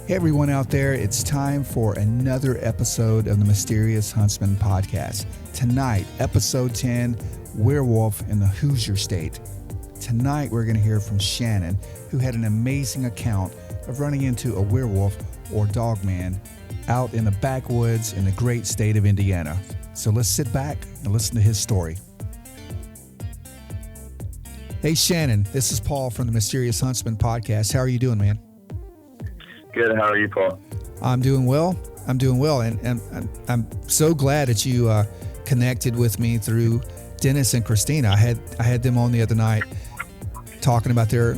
Hey everyone out there, it's time for another episode of the Mysterious Huntsman podcast. Tonight, episode 10, Werewolf in the Hoosier State. Tonight we're going to hear from Shannon, who had an amazing account of running into a werewolf or dogman out in the backwoods in the great state of Indiana. So let's sit back and listen to his story. Hey Shannon, this is Paul from the Mysterious Huntsman podcast. How are you doing, man? Good. How are you, Paul? I'm doing well. And I'm so glad that you connected with me through Dennis and Christina. I had them on the other night talking about their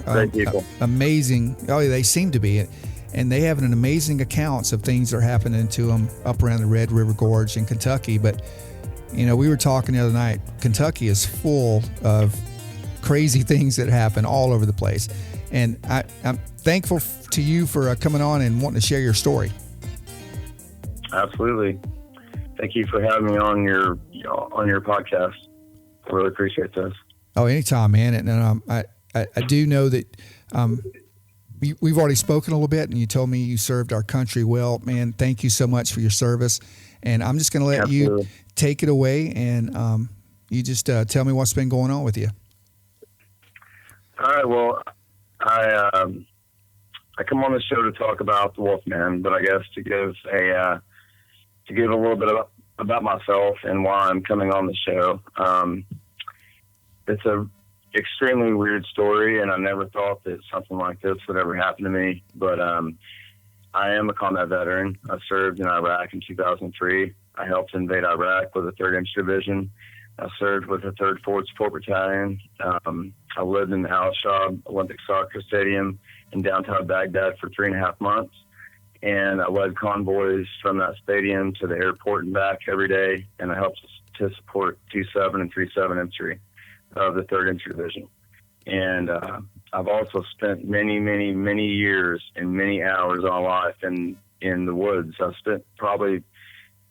amazing, they seem to be, and they have an amazing accounts of things that are happening to them up around the Red River Gorge in Kentucky. But, you know, we were talking the other night, Kentucky is full of crazy things that happen all over the place. And I'm thankful to you for coming on and wanting to share your story. Absolutely. Thank you for having me on your podcast. I really appreciate this. Oh, anytime, man. And I do know that we've already spoken a little bit, and you told me you served our country well. Man, thank you so much for your service. And I'm just going to let you take it away, and you just tell me what's been going on with you. All right. Well, I come on the show to talk about the Wolfman, but I guess to give a little bit about myself and why I'm coming on the show. It's a extremely weird story, and I never thought that something like this would ever happen to me. But I am a combat veteran. I served in Iraq in 2003. I helped invade Iraq with the 3rd Infantry Division. I served with the 3rd Forward Support Battalion. I lived in the Al Shab Olympic Soccer Stadium in downtown Baghdad for 3.5 months. And I led convoys from that stadium to the airport and back every day. And I helped to support 2-7 and 3-7 infantry of the 3rd Infantry Division. And I've also spent many, many, many years and many hours of my life in the woods. I've spent probably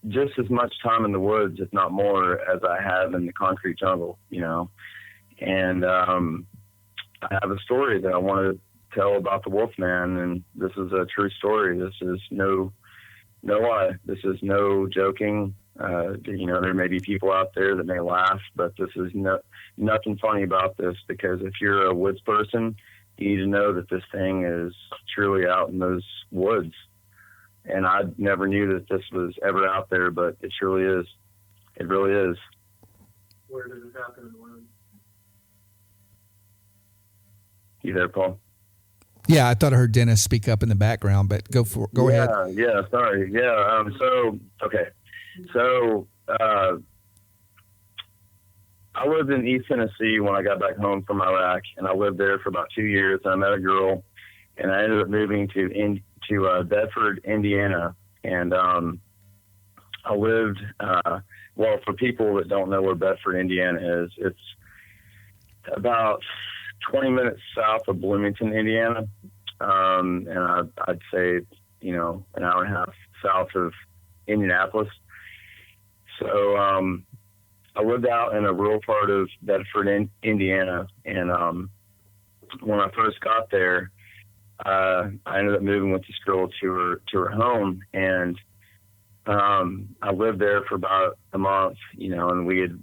just as much time in the woods, if not more, as I have in the concrete jungle, you know. And I have a story that I want to tell about the Wolfman, and this is a true story. This is no lie. This is no joking. You know, there may be people out there that may laugh, but this is nothing funny about this, because if you're a woods person, you need to know that this thing is truly out in those woods. And I never knew that this was ever out there, but it surely is. It really is. Where did it happen in the woods? You there, Paul? Yeah, I thought I heard Dennis speak up in the background, but go ahead. Yeah, sorry. Yeah, So, I lived in East Tennessee when I got back home from Iraq, and I lived there for about 2 years. And I met a girl, and I ended up moving to Bedford, Indiana. And I lived, for people that don't know where Bedford, Indiana is, it's about 20 minutes south of Bloomington, Indiana. And I'd say, you know, an hour and a half south of Indianapolis. So I lived out in a rural part of Bedford, Indiana. And when I first got there, I ended up moving with this girl to her home. And I lived there for about a month, you know, and we had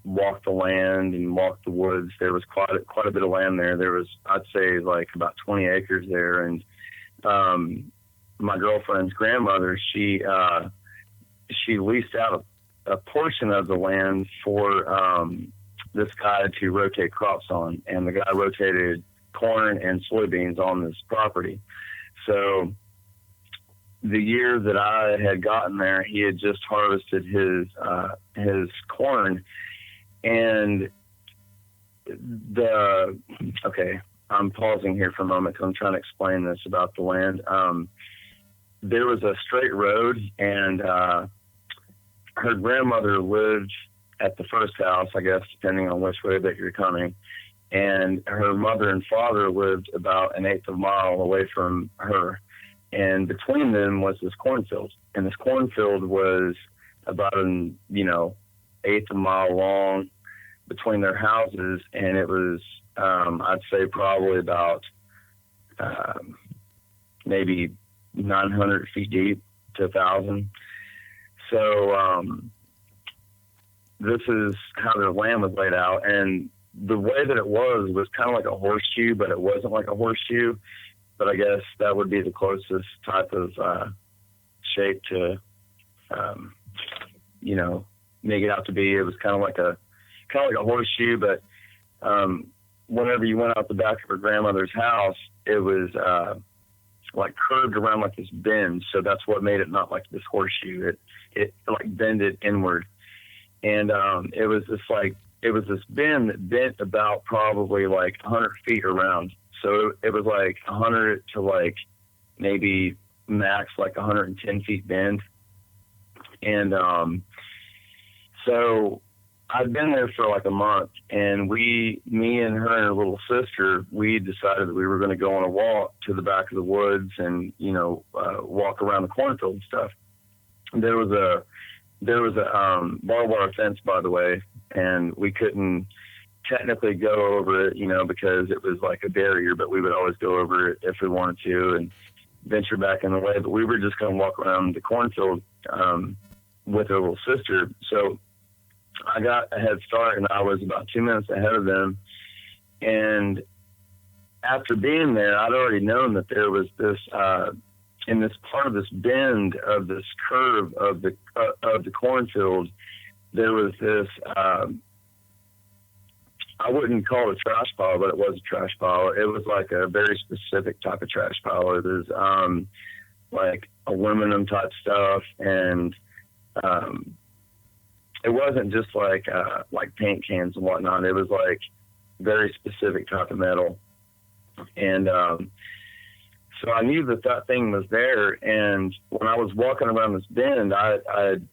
walked the land and walked the woods. There was quite a bit of land there. There was, I'd say, like about 20 acres there. And my girlfriend's grandmother, she leased out a portion of the land for this guy to rotate crops on, and the guy rotated corn and soybeans on this property. So the year that I had gotten there, he had just harvested his corn. And I'm pausing here for a moment because I'm trying to explain this about the land. There was a straight road, and her grandmother lived at the first house, I guess, depending on which way that you're coming. And her mother and father lived about 1/8 of a mile away from her. And between them was this cornfield. And this cornfield was about an, 1/8 of a mile long between their houses. And it was, I'd say probably about maybe 900 feet deep to 1,000. So this is how the land was laid out. And the way that it was kind of like a horseshoe, but it wasn't like a horseshoe. But I guess that would be the closest type of shape to, you know, make it out to be. It was kind of like a horseshoe, but whenever you went out the back of her grandmother's house, it was like curved around like this bend. So that's what made it not like this horseshoe. It like bended inward. And it was this bend that bent about probably like 100 feet around. So it was like 100 to like maybe max like 110 feet bend. And so I'd been there for like a month, and me and her and her little sister, we decided that we were going to go on a walk to the back of the woods and, you know, walk around the cornfield and stuff. There was a barbed wire fence, by the way, and we couldn't technically go over it, you know, because it was like a barrier, but we would always go over it if we wanted to and venture back in the way. But we were just going to walk around the cornfield with her little sister. So I got a head start, and I was about 2 minutes ahead of them. And after being there, I'd already known that there was this, in this part of this bend of this curve of the cornfield, there was this, I wouldn't call it a trash pile, but it was a trash pile. It was like a very specific type of trash pile. It was like aluminum type stuff, and it wasn't just like paint cans and whatnot. It was like very specific type of metal. And so I knew that thing was there. And when I was walking around this bend, I'd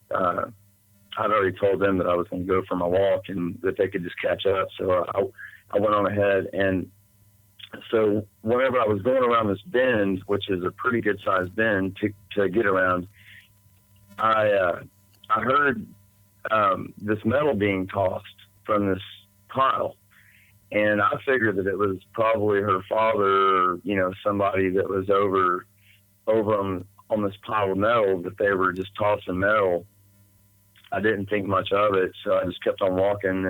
already told them that I was going to go for my walk and that they could just catch up. So I went on ahead. And so whenever I was going around this bend, which is a pretty good sized bend to get around, I heard this metal being tossed from this pile. And I figured that it was probably her father, or, you know, somebody that was over on this pile of metal, that they were just tossing metal. I didn't think much of it, so I just kept on walking.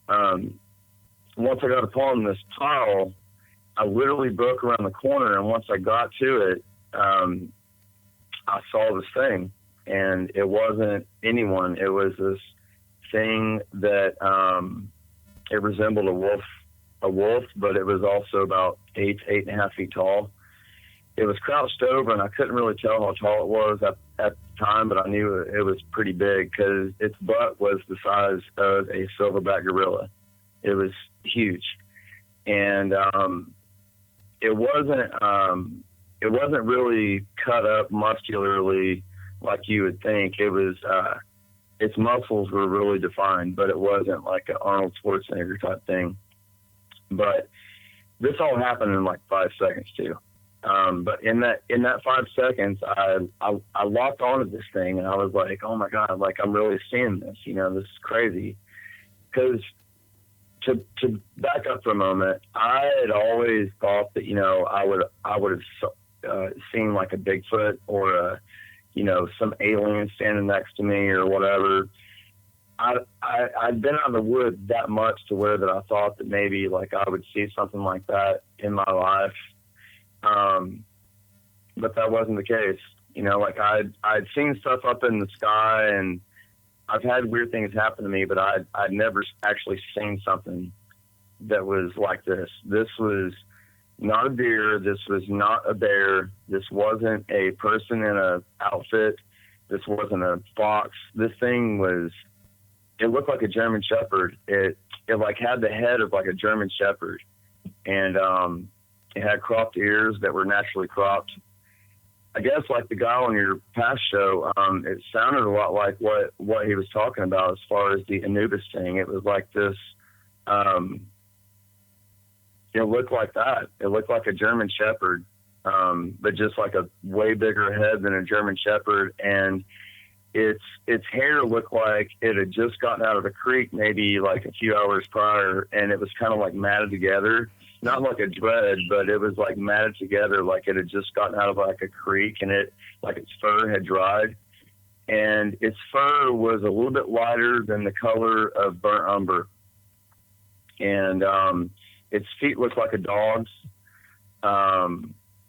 And once I got upon this pile, I literally broke around the corner, and once I got to it, I saw this thing. And it wasn't anyone. It was this thing that it resembled a wolf, but it was also about 8 to 8.5 feet tall. It was crouched over, and I couldn't really tell how tall it was at the time, but I knew it was pretty big because its butt was the size of a silverback gorilla. It was huge, and it wasn't really cut up muscularly like you would think. It was, its muscles were really defined, but it wasn't like an Arnold Schwarzenegger type thing. But this all happened in like 5 seconds too. But in that 5 seconds, I locked onto this thing, and I was like, oh my God, like I'm really seeing this, you know, this is crazy. Cause to back up for a moment, I had always thought that, you know, I would have seen like a Bigfoot or you know, some alien standing next to me or whatever. I'd been out of the woods that much to where that I thought that maybe like I would see something like that in my life. But that wasn't the case. You know, like I'd seen stuff up in the sky, and I've had weird things happen to me, but I'd never actually seen something that was like this. This was not a deer. This was not a bear. This wasn't a person in a outfit. This wasn't a fox. This thing it looked like a German Shepherd. It like had the head of like a German Shepherd, and it had cropped ears that were naturally cropped. I guess like the guy on your past show, it sounded a lot like what he was talking about as far as the Anubis thing. It was like this, it looked like that. It looked like a German Shepherd, but just like a way bigger head than a German Shepherd. And its hair looked like it had just gotten out of the creek maybe like a few hours prior, and it was kind of like matted together. not like a dread, but it was like matted together, like it had just gotten out of like a creek, and it like its fur had dried, and its fur was a little bit lighter than the color of burnt umber, and its feet looked like a dog's.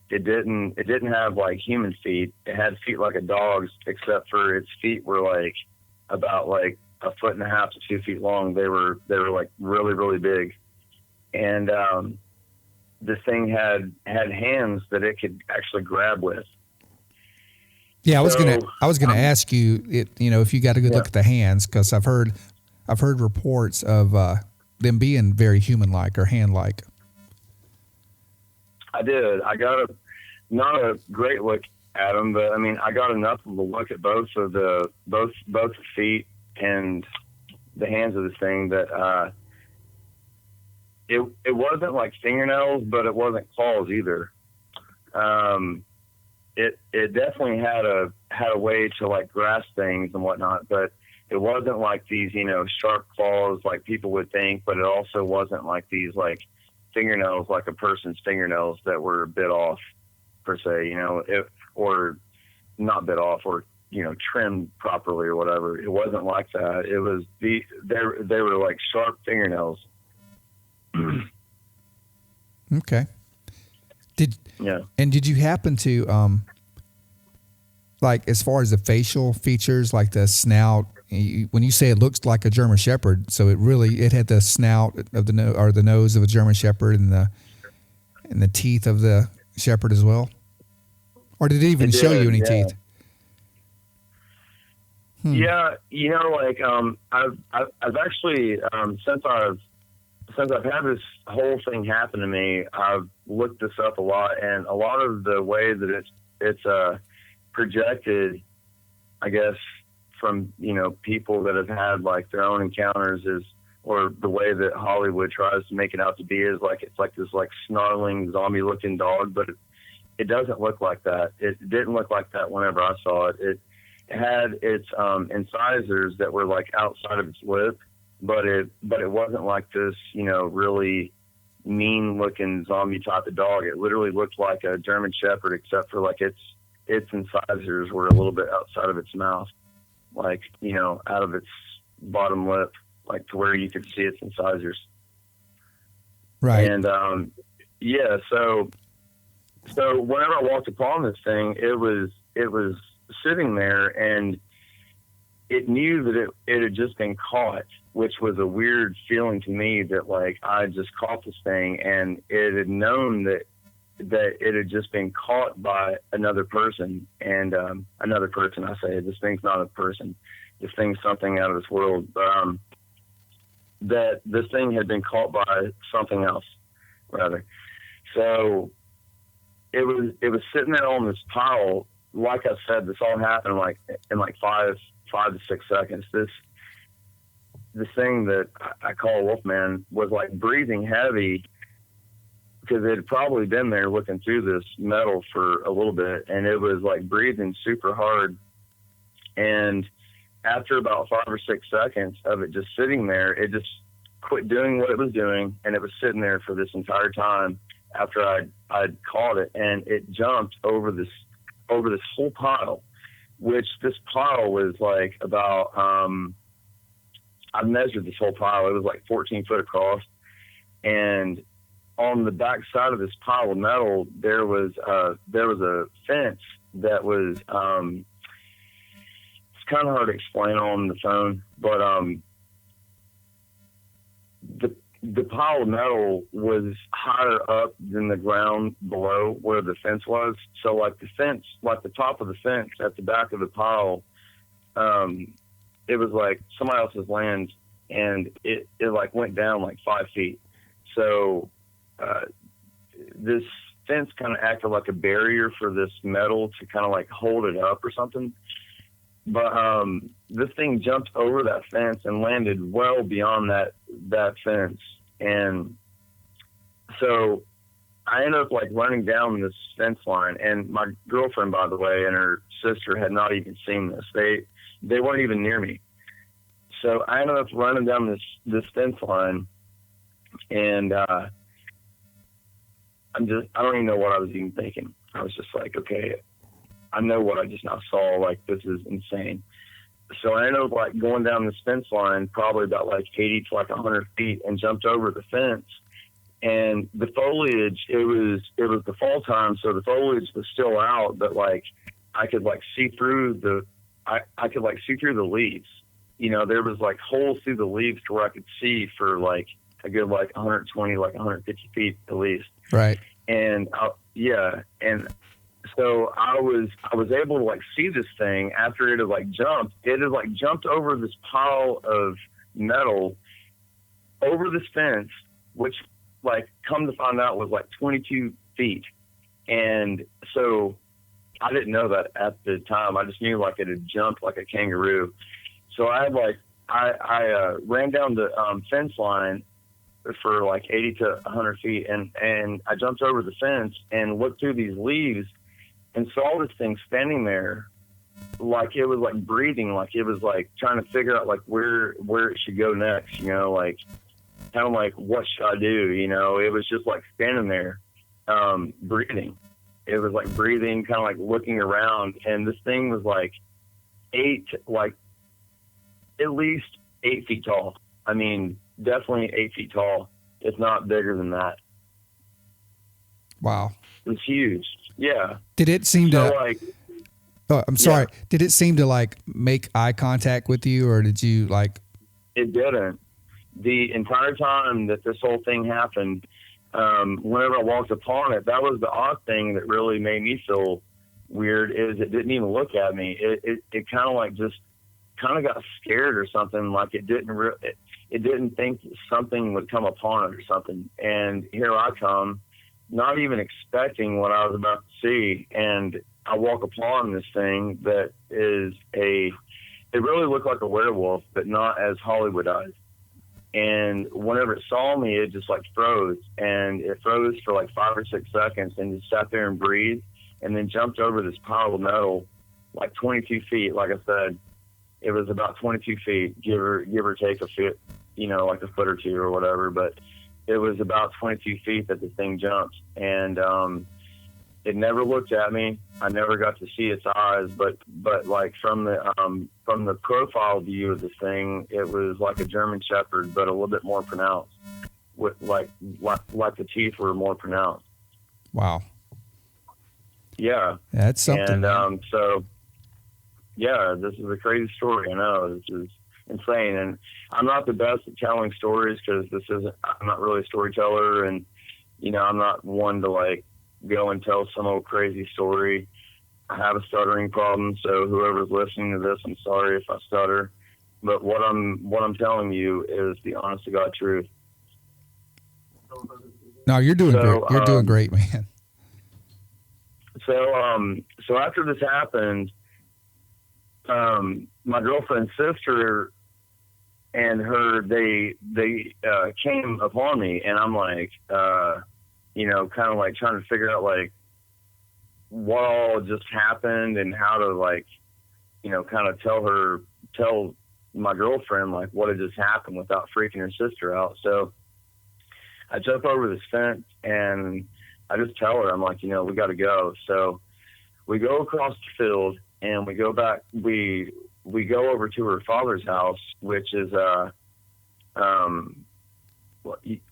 It didn't have like human feet. It had feet like a dog's, except for its feet were like about like 1.5 to 2 feet long. They were like really, really big. And this thing had hands that it could actually grab with. Yeah, I was gonna ask you, if you got a good look at the hands, because I've heard reports of them being very human-like or hand-like. I did. I got not a great look at them, but I mean, I got enough of a look at both the feet and the hands of this thing that it wasn't like fingernails, but it wasn't claws either. It definitely had a way to like grasp things and whatnot, but it wasn't like these, sharp claws like people would think, but it also wasn't like these like fingernails, like a person's fingernails that were bit off per se, or not bit off, or trimmed properly or whatever. It wasn't like that. It was they were like sharp fingernails. Okay. Did you happen to like, as far as the facial features, like the snout, when you say it looks like a German Shepherd, so it had the snout of the nose of a German Shepherd and the teeth of the Shepherd as well? Or did it even show you any teeth? Yeah, like I've actually since I've had this whole thing happen to me, I've looked this up a lot, and a lot of the way that it's projected, I guess, from people that have had like their own encounters or the way that Hollywood tries to make it out to be is like it's like this like snarling zombie looking dog, but it doesn't look like that. It didn't look like that whenever I saw it. It had its incisors that were like outside of its lip, but it wasn't like this really mean looking zombie type of dog. It literally looked like a German Shepherd, except for like its incisors were a little bit outside of its mouth, like out of its bottom lip, like to where you could see its incisors. Right. And so whenever I walked upon this thing, it was sitting there, and it knew that it had just been caught, which was a weird feeling to me, that like I just caught this thing, and it had known that it had just been caught by another person. And another person, I say, this thing's not a person, this thing's something out of this world, that this thing had been caught by something else, rather. So it was sitting there on this pile. Like I said, this all happened in 5 to 6 seconds. This thing that I call Wolfman was like breathing heavy, because it had probably been there looking through this metal for a little bit, and it was like breathing super hard. And after about 5 or 6 seconds of it just sitting there, it just quit doing what it was doing, and it was sitting there for this entire time after I'd caught it, and it jumped over this whole pile, which this pile was like about, I measured this whole pile. It was like 14 foot across, and on the back side of this pile of metal, there was a fence that was, it's kind of hard to explain on the phone, but the pile of metal was higher up than the ground below where the fence was. So like the fence, like the top of the fence at the back of the pile, it was like somebody else's land, and it like went down like 5 feet. So this fence kind of acted like a barrier for this metal to kind of like hold it up or something. But this thing jumped over that fence and landed well beyond that fence. And so I ended up like running down this fence line, and my girlfriend, by the way, and her sister had not even seen this. They weren't even near me. So I ended up running down this fence line, and I don't even know what I was even thinking. I was just like, okay, I know what I just now saw. Like, this is insane. So I ended up like going down this fence line, probably about like 80 to like 100 feet, and jumped over the fence. And the foliage, it was the fall time, so the foliage was still out, but like I could like see through I could like see through the leaves. You know, there was like holes through the leaves to where I could see for like a good like 120, like 150 feet at least. Right. And and so I was able to like see this thing after it had like jumped. It had like jumped over this pile of metal over this fence, which like come to find out was like 22 feet. And so I didn't know that at the time. I just knew like it had jumped like a kangaroo. So I had like, I ran down the fence line for like 80 to 100 feet. And I jumped over the fence and looked through these leaves and saw this thing standing there. Like it was like breathing, like it was like trying to figure out like where it should go next, you know, like kind of like, what should I do? You know, it was just like standing there, breathing. It was like breathing, kind of like looking around. And this thing was like at least 8 feet tall. I mean, definitely 8 feet tall, if not bigger than that. Wow. It was huge. Yeah. Did it seem So to, like, oh, I'm sorry. Yeah. Did it seem to like make eye contact with you, or did you like? It didn't. The entire time that this whole thing happened, whenever I walked upon it, that was the odd thing that really made me feel weird, is it didn't even look at me. It kind of like just kind of got scared or something. Like it didn't think something would come upon it or something. And here I come, not even expecting what I was about to see. And I walk upon this thing that is it really looked like a werewolf, but not as Hollywoodized. And whenever it saw me, it just like froze, and it froze for like 5 or 6 seconds and just sat there and breathed, and then jumped over this pile of metal, like 22 feet. Like I said, it was about 22 feet, give or take a foot, you know, like a foot or two or whatever. But it was about 22 feet that the thing jumped, and it never looked at me. I never got to see its eyes, but like from the profile view of this thing, it was like a German Shepherd, but a little bit more pronounced, with like the teeth were more pronounced. Wow. Yeah. That's something. And so, yeah, this is a crazy story. I know, this is insane, and I'm not the best at telling stories because I'm not really a storyteller, and you know, I'm not one to like go and tell some old crazy story. I have a stuttering problem, so whoever's listening to this, I'm sorry if I stutter. But what I'm telling you is the honest to God truth. No, you're doing great. You're doing great, man. So after this happened, my girlfriend's sister and her, they came upon me, and I'm like, you know, kind of like trying to figure out like what all just happened and how to like, you know, kind of tell my girlfriend like what had just happened without freaking her sister out. So I jump over this fence and I just tell her, I'm like, you know, we got to go. So we go across the field and we go back. We go over to her father's house, which is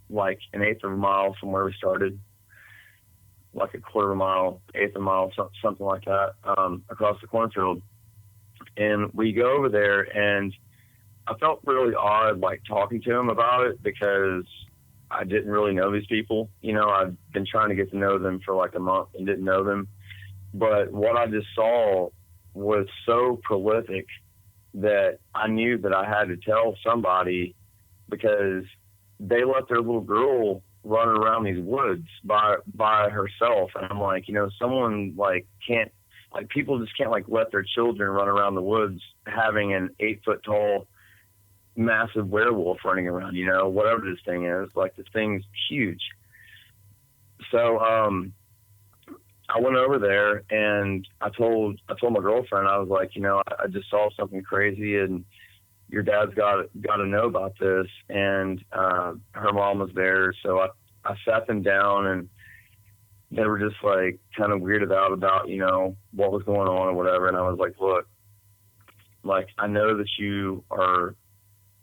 like an eighth of a mile from where we started, like a quarter of a mile, eighth of a mile, something like that, across the cornfield. And we go over there, and I felt really odd, like talking to him about it, because I didn't really know these people. You know, I've been trying to get to know them for like a month and didn't know them. But what I just saw was so prolific that I knew that I had to tell somebody, because they let their little girl run around these woods by herself. And I'm like, you know, someone like can't, like people just can't like let their children run around the woods having an 8 foot tall, massive werewolf running around, you know, whatever this thing is. Like this thing's huge. So, I went over there and I told my girlfriend, I was like, you know, I just saw something crazy and your dad's got to know about this. And her mom was there. So I sat them down and they were just like kind of weirded out about, you know, what was going on or whatever. And I was like, look, like, I know that you are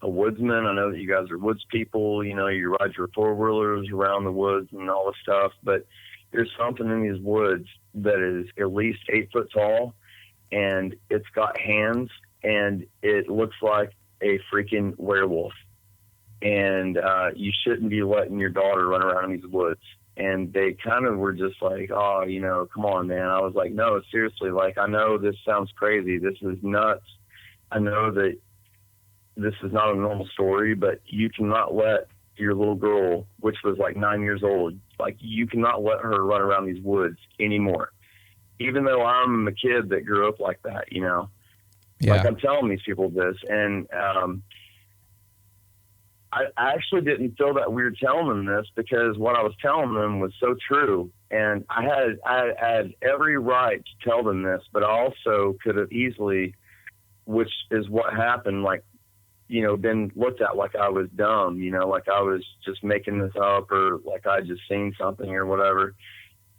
a woodsman. I know that you guys are woods people. You know, you ride your four-wheelers around the woods and all this stuff. But there's something in these woods that is at least 8 foot tall, and it's got hands, and it looks like a freaking werewolf. And you shouldn't be letting your daughter run around in these woods. And they kind of were just like, oh, you know, come on, man. I was like, no, seriously, like, I know this sounds crazy. This is nuts. I know that this is not a normal story, but you cannot let your little girl, which was like 9 years old, like, you cannot let her run around these woods anymore. Even though I'm a kid that grew up like that, you know, like, I'm telling these people this. And I actually didn't feel that weird telling them this, because what I was telling them was so true. And I had every right to tell them this, but I also could have easily, which is what happened, like, you know, been looked at like I was dumb, you know, like I was just making this up, or like I just seen something or whatever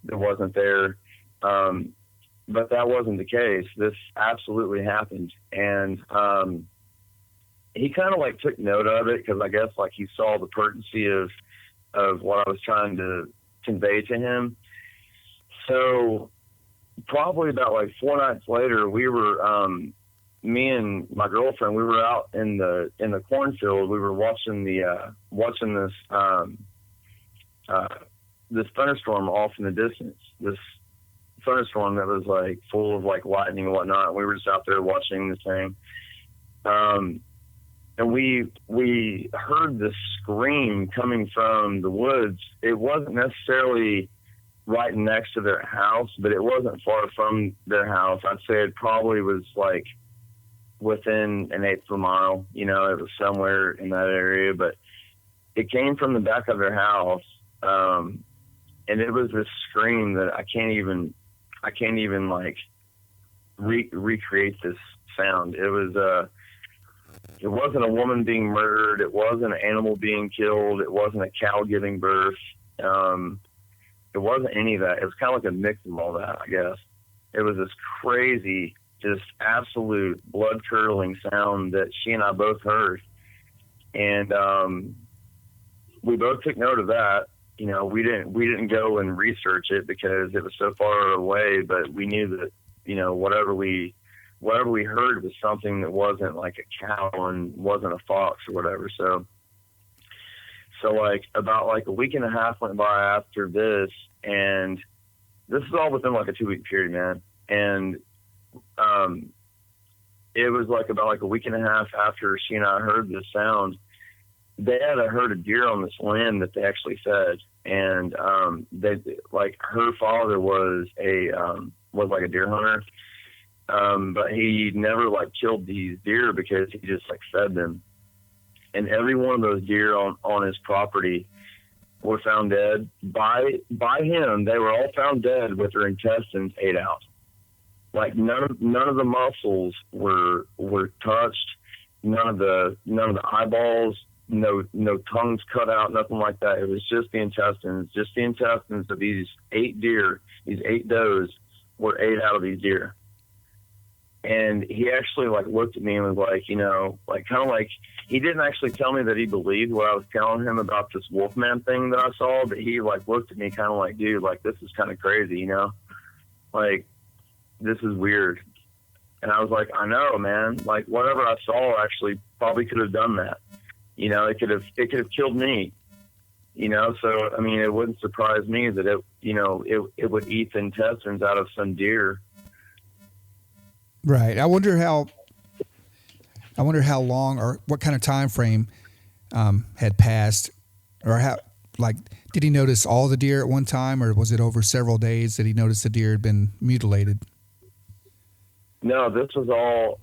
that wasn't there. But that wasn't the case. This absolutely happened. And he kind of like took note of it, because I guess like he saw the pertinency of what I was trying to convey to him. So probably about like 4 nights later, we were, me and my girlfriend, we were out in the cornfield. We were watching this thunderstorm off in the distance. This thunderstorm that was like full of like lightning and whatnot. We were just out there watching this thing. And we heard this scream coming from the woods. It wasn't necessarily right next to their house, but it wasn't far from their house. I'd say it probably was like within an eighth of a mile, you know, it was somewhere in that area, but it came from the back of their house. And it was this scream that I can't even like recreate this sound. It wasn't a woman being murdered. It wasn't an animal being killed. It wasn't a cow giving birth. It wasn't any of that. It was kind of like a mix of all that, I guess. It was this crazy, just absolute blood-curdling sound that she and I both heard. And we both took note of that. You know, we didn't go and research it because it was so far away, but we knew that, you know, whatever we heard was something that wasn't like a cow and wasn't a fox or whatever. So like about like a week and a half went by after this, and this is all within like a 2-week period, man. And it was like about like a week and a half after she and I heard this sound, they had a herd of deer on this land that they actually fed. And they, like, her father was like a deer hunter. But he never like killed these deer because he just like fed them. And every one of those deer on his property were found dead by him. They were all found dead with their intestines ate out. Like none of the muscles were touched. None of the eyeballs, no tongues cut out, nothing like that. It was just the intestines. Just the intestines of these 8 deer, these 8 does were ate out of these deer. And he actually like looked at me and was like, you know, like kind of like, he didn't actually tell me that he believed what I was telling him about this Wolfman thing that I saw, but he like looked at me kind of like, dude, like this is kind of crazy, you know, like this is weird. And I was like, I know, man, like whatever I saw actually probably could have done that. You know, it could have killed me, you know? So, I mean, it wouldn't surprise me that it would eat the intestines out of some deer. Right. I wonder how long or what kind of time frame had passed, or how, like, did he notice all the deer at one time, or was it over several days that he noticed the deer had been mutilated? No, this was all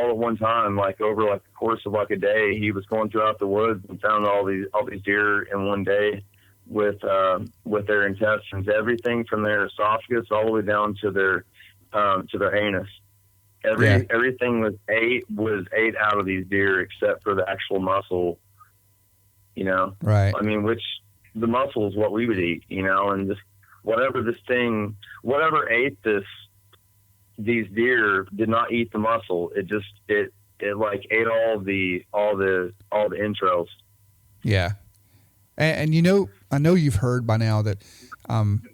at one time, like over like the course of like a day. He was going throughout the woods and found all these deer in one day with their intestines, everything from their esophagus all the way down to their anus. Everything was ate out of these deer except for the actual muscle, you know? Right. I mean, which the muscle is what we would eat, you know, and just whatever ate these deer did not eat the muscle. It like ate all the entrails. Yeah. And you know, I know you've heard by now that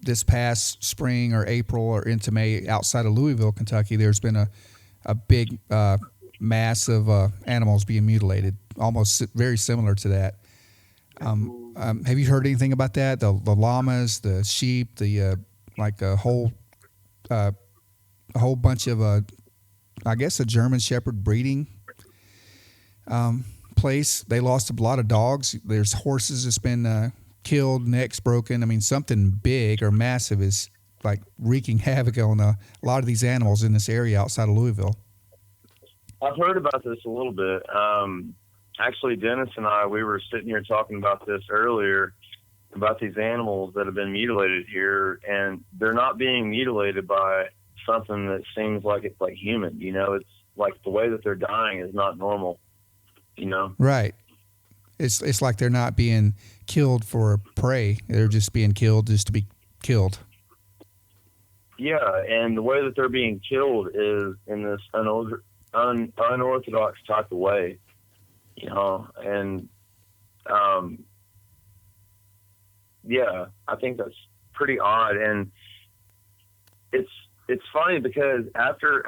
this past spring or April or into May outside of Louisville, Kentucky, there's been a big mass of animals being mutilated, almost very similar to that. Have you heard anything about that? The llamas, the sheep, the like a whole bunch of I guess a German Shepherd breeding place. They lost a lot of dogs. There's horses that's been killed, necks broken. I mean, something big or massive is like wreaking havoc on a lot of these animals in this area outside of Louisville. I've heard about this a little bit. Actually, Dennis and I, we were sitting here talking about this earlier, about these animals that have been mutilated here, and they're not being mutilated by something that seems like it's like human. You know, it's like the way that they're dying is not normal. You know, right? It's like they're not being killed for prey; they're just being killed just to be killed. Yeah, and the way that they're being killed is in this unorthodox type of way. You know, and yeah, I think that's pretty odd, and it's funny because after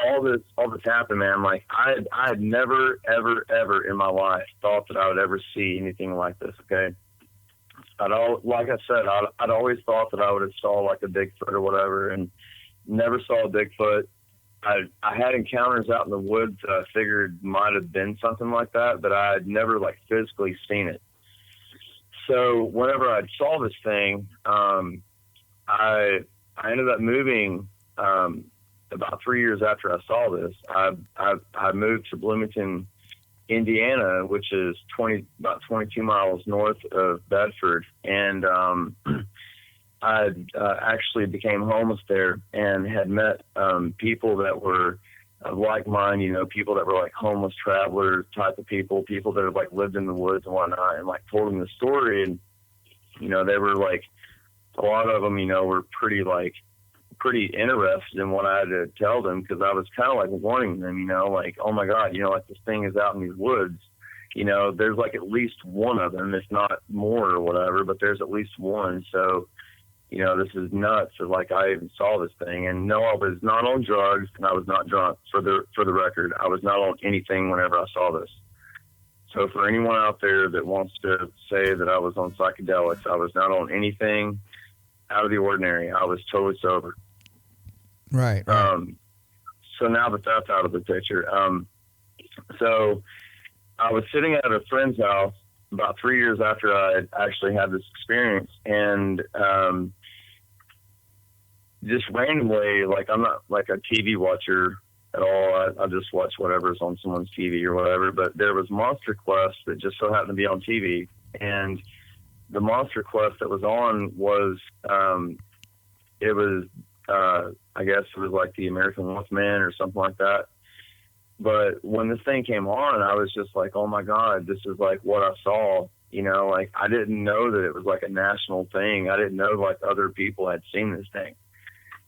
all this happened, man, like I had never ever in my life thought that I would ever see anything like this. Okay, like I said, I'd always thought that I would have saw like a Bigfoot or whatever, and never saw a Bigfoot. I had encounters out in the woods that I figured might have been something like that, but I had never like physically seen it. So whenever I saw this thing, I ended up moving about 3 years after I saw this. I moved to Bloomington, Indiana, which is about 22 miles north of Bedford, and I actually became homeless there and had met people that were of like mind, you know, people that were like homeless travelers type of people that have like lived in the woods and whatnot, and like told them the story. And, you know, they were like, a lot of them, you know, were pretty interested in what I had to tell them, because I was kind of like warning them, you know, like, oh my God, you know, like this thing is out in these woods. You know, there's like at least one of them, if not more or whatever, but there's at least one. So, you know, this is nuts. So like, I even saw this thing, and no, I was not on drugs, and I was not drunk. For the record, I was not on anything whenever I saw this. So for anyone out there that wants to say that I was on psychedelics, I was not on anything out of the ordinary. I was totally sober. Right. So now that that's out of the picture, so I was sitting at a friend's house about 3 years after I actually had this experience, and just randomly, like, I'm not like a TV watcher at all. I just watch whatever's on someone's TV or whatever, but there was Monster Quest that just so happened to be on TV, and the Monster Quest that was on was, it was, I guess it was like the American Wolfman or something like that. But when this thing came on, I was just like, oh my God, this is like what I saw. You know, like, I didn't know that it was like a national thing. I didn't know like other people had seen this thing,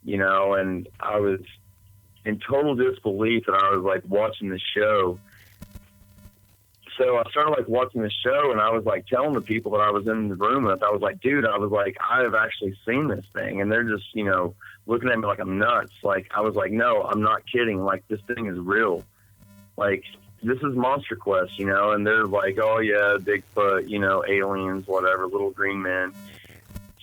you know, and I was in total disbelief that I was like watching the show. So I started like watching the show, and I was like telling the people that I was in the room with, I was like, dude, I was like, I have actually seen this thing. And they're just, you know, looking at me like I'm nuts. Like, I was like, no, I'm not kidding. Like, this thing is real. Like, this is Monster Quest, you know, and they're like, oh yeah, Bigfoot, you know, aliens, whatever, little green men.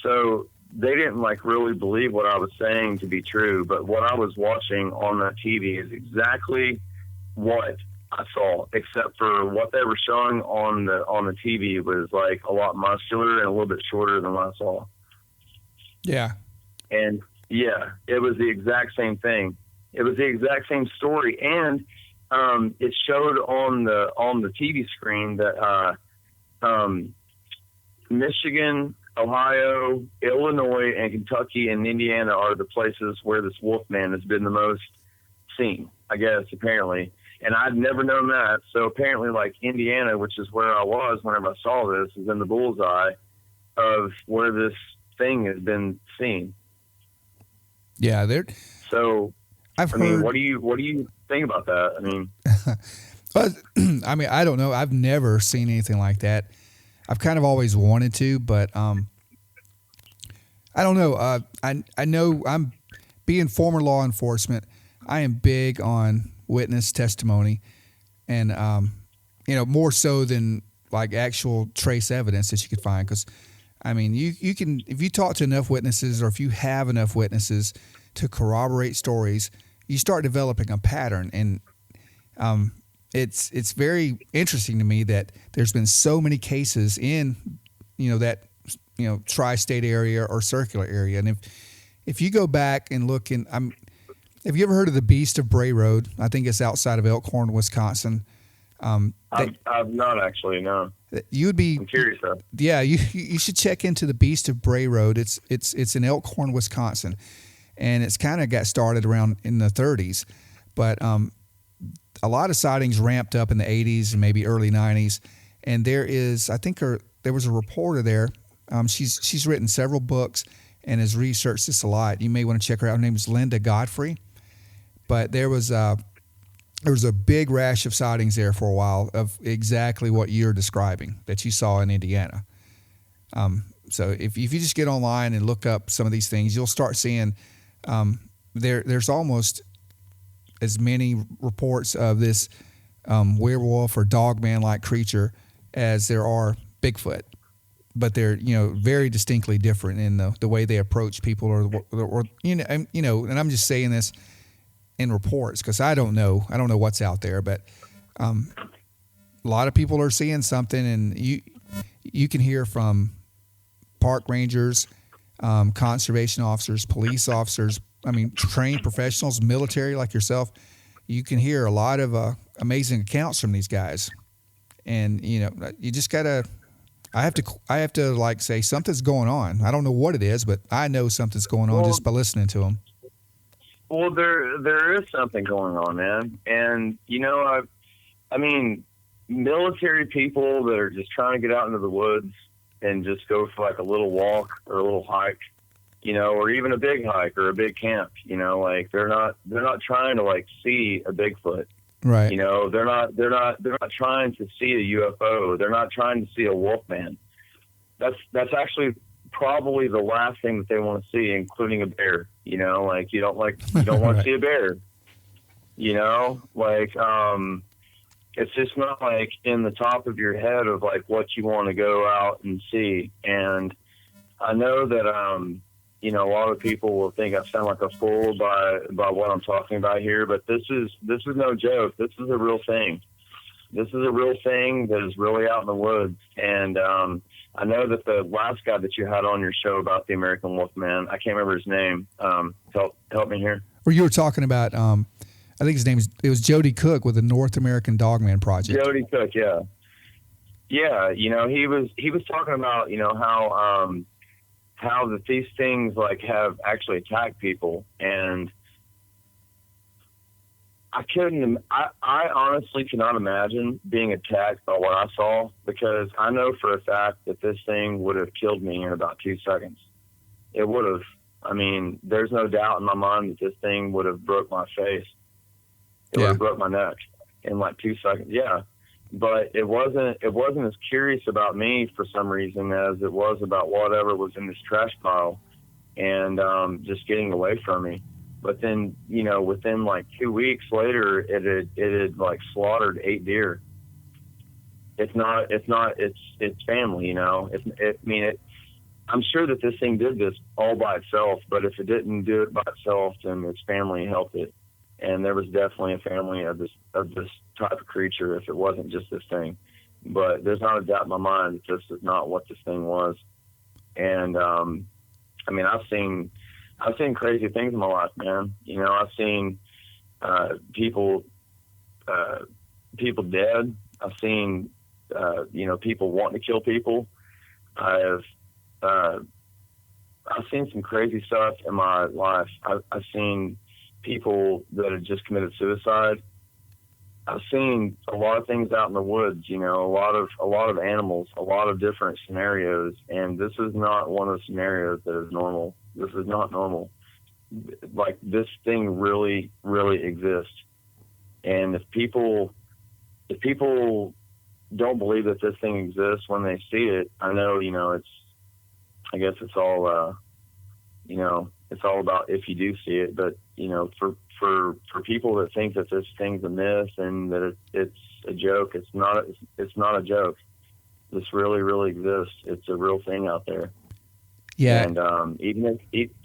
So they didn't like really believe what I was saying to be true, but what I was watching on the TV is exactly what I saw, except for what they were showing on the TV was like a lot muscular and a little bit shorter than what I saw. Yeah. And yeah, it was the exact same thing. It was the exact same story, and it showed on the TV screen that Michigan, Ohio, Illinois, and Kentucky and Indiana are the places where this Wolfman has been the most seen, I guess, apparently. And I'd never known that. So apparently, like, Indiana, which is where I was whenever I saw this, is in the bullseye of where this thing has been seen. Yeah, So, I've heard. mean, what do you think about that? I mean, But, I mean, I don't know. I've never seen anything like that. I've kind of always wanted to, but I don't know. I know I'm being former law enforcement. I am big on witness testimony, and more so than like actual trace evidence that you could find. Because I mean, you can, if you talk to enough witnesses, or if you have enough witnesses to corroborate stories, you start developing a pattern, and it's very interesting to me that there's been so many cases in that tri-state area or circular area. And if you go back and look in, have you ever heard of the Beast of Bray Road? I think it's outside of Elkhorn, Wisconsin. I've not actually, no. You'd be, I'm curious though. Yeah, you should check into the Beast of Bray Road. It's in Elkhorn, Wisconsin, and it's kind of got started around in the 30s, but a lot of sightings ramped up in the 80s and maybe early 90s. And there was a reporter there. She's written several books and has researched this a lot. You may want to check her out. Her name is Linda Godfrey. But there was a big rash of sightings there for a while of exactly what you're describing that you saw in Indiana. So if you just get online and look up some of these things, you'll start seeing there's almost as many reports of this werewolf or dogman-like creature as there are Bigfoot, but they're very distinctly different in the way they approach people, or and I'm just saying this in reports because I don't know what's out there, but a lot of people are seeing something, and you can hear from park rangers, conservation officers, police officers. I mean, trained professionals, military like yourself. You can hear a lot of amazing accounts from these guys, and you just gotta. I have to like say something's going on. I don't know what it is, but I know something's going on just by listening to them. Well, there is something going on, man, and I mean, military people that are just trying to get out into the woods and just go for like a little walk or a little hike. Or even a big hike or a big camp, like they're not trying to like see a Bigfoot. Right. They're not trying to see a UFO. They're not trying to see a wolfman. That's actually probably the last thing that they want to see, including a bear. Like you don't want to see a bear. It's just not like in the top of your head of like what you want to go out and see. And I know that a lot of people will think I sound like a fool by what I'm talking about here, but this is no joke. This is a real thing. This is a real thing that is really out in the woods. And I know that the last guy that you had on your show about the American Wolfman, I can't remember his name. Help me here. Or you were talking about, I think his name was Jody Cook with the North American Dogman Project. Jody Cook, yeah. Yeah, he was talking about, how that these things like have actually attacked people, and I honestly cannot imagine being attacked by what I saw, because I know for a fact that this thing would have killed me in about 2 seconds. It would have. I mean, there's no doubt in my mind that this thing would have broke my face. It would have broke my neck in like 2 seconds. Yeah. But it wasn't as curious about me for some reason as it was about whatever was in this trash pile, and just getting away from me. But then, within like 2 weeks later, it had like slaughtered 8 deer. It's family, I'm sure that this thing did this all by itself, but if it didn't do it by itself, then its family helped it. And there was definitely a family of this type of creature if it wasn't just this thing. But there's not a doubt in my mind that this is not what this thing was. And I've seen crazy things in my life, man. I've seen people dead. I've seen people wanting to kill people. I've seen some crazy stuff in my life. I've seen people that had just committed suicide. I've seen a lot of things out in the woods, you know, a lot of animals, a lot of different scenarios, and this is not one of the scenarios that is normal. This is not normal. Like, this thing really, really exists. And if people don't believe that this thing exists when they see it, I know, you know, I guess it's all, you know, it's all about if you do see it, but, you know, for people that think that this thing's a myth and that it's a joke, it's not a joke. This really, really exists. It's a real thing out there. Yeah. And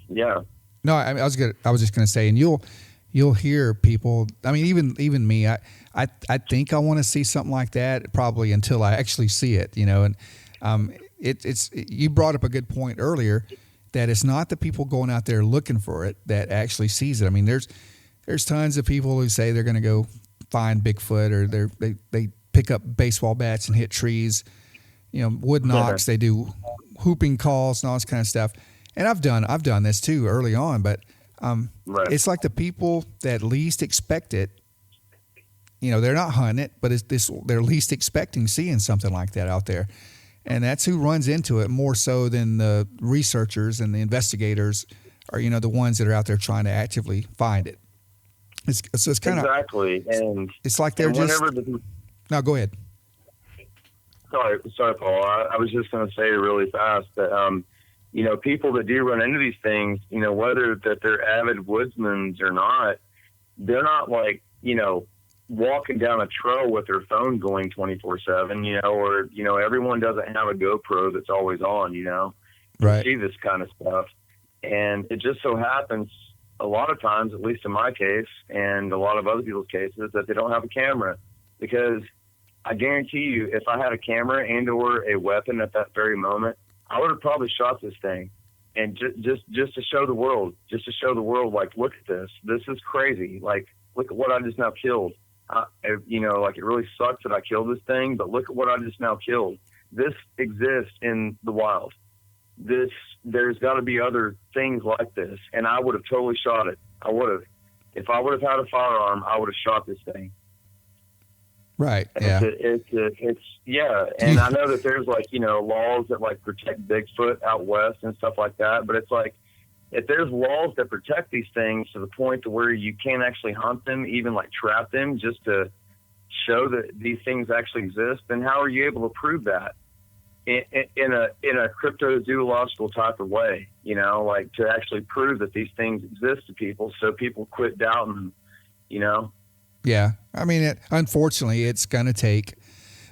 yeah. No, I was just gonna say, and you'll hear people. I mean, even me. I think I want to see something like that probably until I actually see it. You know, and it's you brought up a good point earlier that it's not the people going out there looking for it that actually sees it. I mean, there's tons of people who say they're going to go find Bigfoot, or they pick up baseball bats and hit trees, you know, wood knocks. They do whooping calls and all this kind of stuff. And I've done this too early on, but right. It's like the people that least expect it. You know, they're not hunting it, but they're least expecting seeing something like that out there. And that's who runs into it more so than the researchers and the investigators, or, you know, the ones that are out there trying to actively find it. It's kind of exactly, and it's like they're just. No, go ahead. Sorry, Paul. I was just going to say really fast that you know, people that do run into these things, you know, whether that they're avid woodsmen or not, they're not like, you know, walking down a trail with their phone going 24/7, you know, or, you know, everyone doesn't have a GoPro that's always on, you know, right. You see this kind of stuff. And it just so happens a lot of times, at least in my case and a lot of other people's cases, that they don't have a camera, because I guarantee you, if I had a camera and or a weapon at that very moment, I would have probably shot this thing, and just to show the world, like, look at this. This is crazy. Like, look at what I just now killed. You know, like, it really sucks that I killed this thing, but look at what I just now killed. This exists in the wild. There's got to be other things like this, and I would have totally shot it. I would have. If I would have had a firearm, I would have shot this thing. Right. Yeah. It's yeah. And I know that there's, like, you know, laws that, like, protect Bigfoot out west and stuff like that. But it's like, if there's laws that protect these things to the point to where you can't actually hunt them, even like trap them, just to show that these things actually exist, then how are you able to prove that in a cryptozoological type of way? You know, like, to actually prove that these things exist to people, so people quit doubting, you know. Yeah, I mean, unfortunately, it's going to take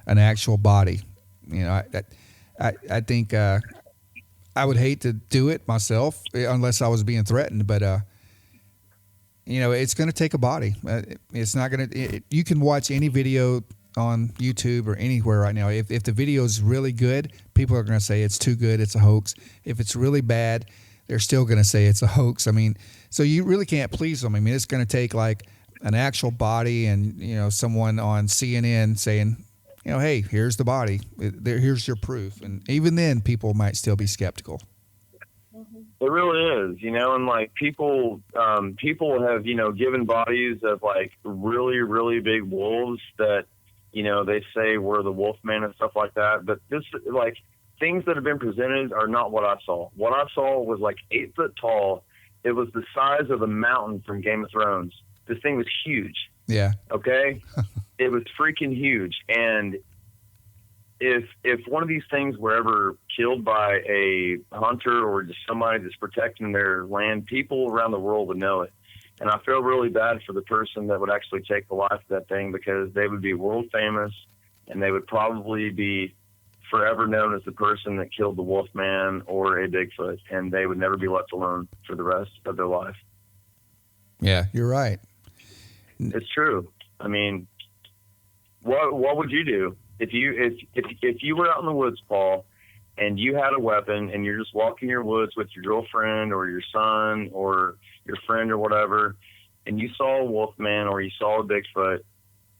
an actual body. You know, I think I would hate to do it myself unless I was being threatened. But you know, it's going to take a body. It's not going to. You can watch any video on YouTube or anywhere right now. If the video is really good, people are going to say it's too good, it's a hoax. If it's really bad, they're still going to say it's a hoax. I mean, so you really can't please them. I mean, it's going to take like an actual body, and, you know, someone on CNN saying, you know, hey, here's the body, here's your proof. And even then, people might still be skeptical. It really is, you know, and like people have, you know, given bodies of like really, really big wolves that, you know, they say were the Wolfman and stuff like that. But this, like, things that have been presented are not what I saw. What I saw was like 8 foot tall. It was the size of a mountain from Game of Thrones. This thing was huge. Yeah. Okay. It was freaking huge. And if one of these things were ever killed by a hunter or just somebody that's protecting their land, people around the world would know it. And I feel really bad for the person that would actually take the life of that thing, because they would be world famous, and they would probably be forever known as the person that killed the Wolfman or a Bigfoot, and they would never be left alone for the rest of their life. Yeah, you're right. It's true. I mean, what would you do if you were out in the woods, Paul, and you had a weapon and you're just walking your woods with your girlfriend or your son or your friend or whatever, and you saw a Wolfman or you saw a Bigfoot,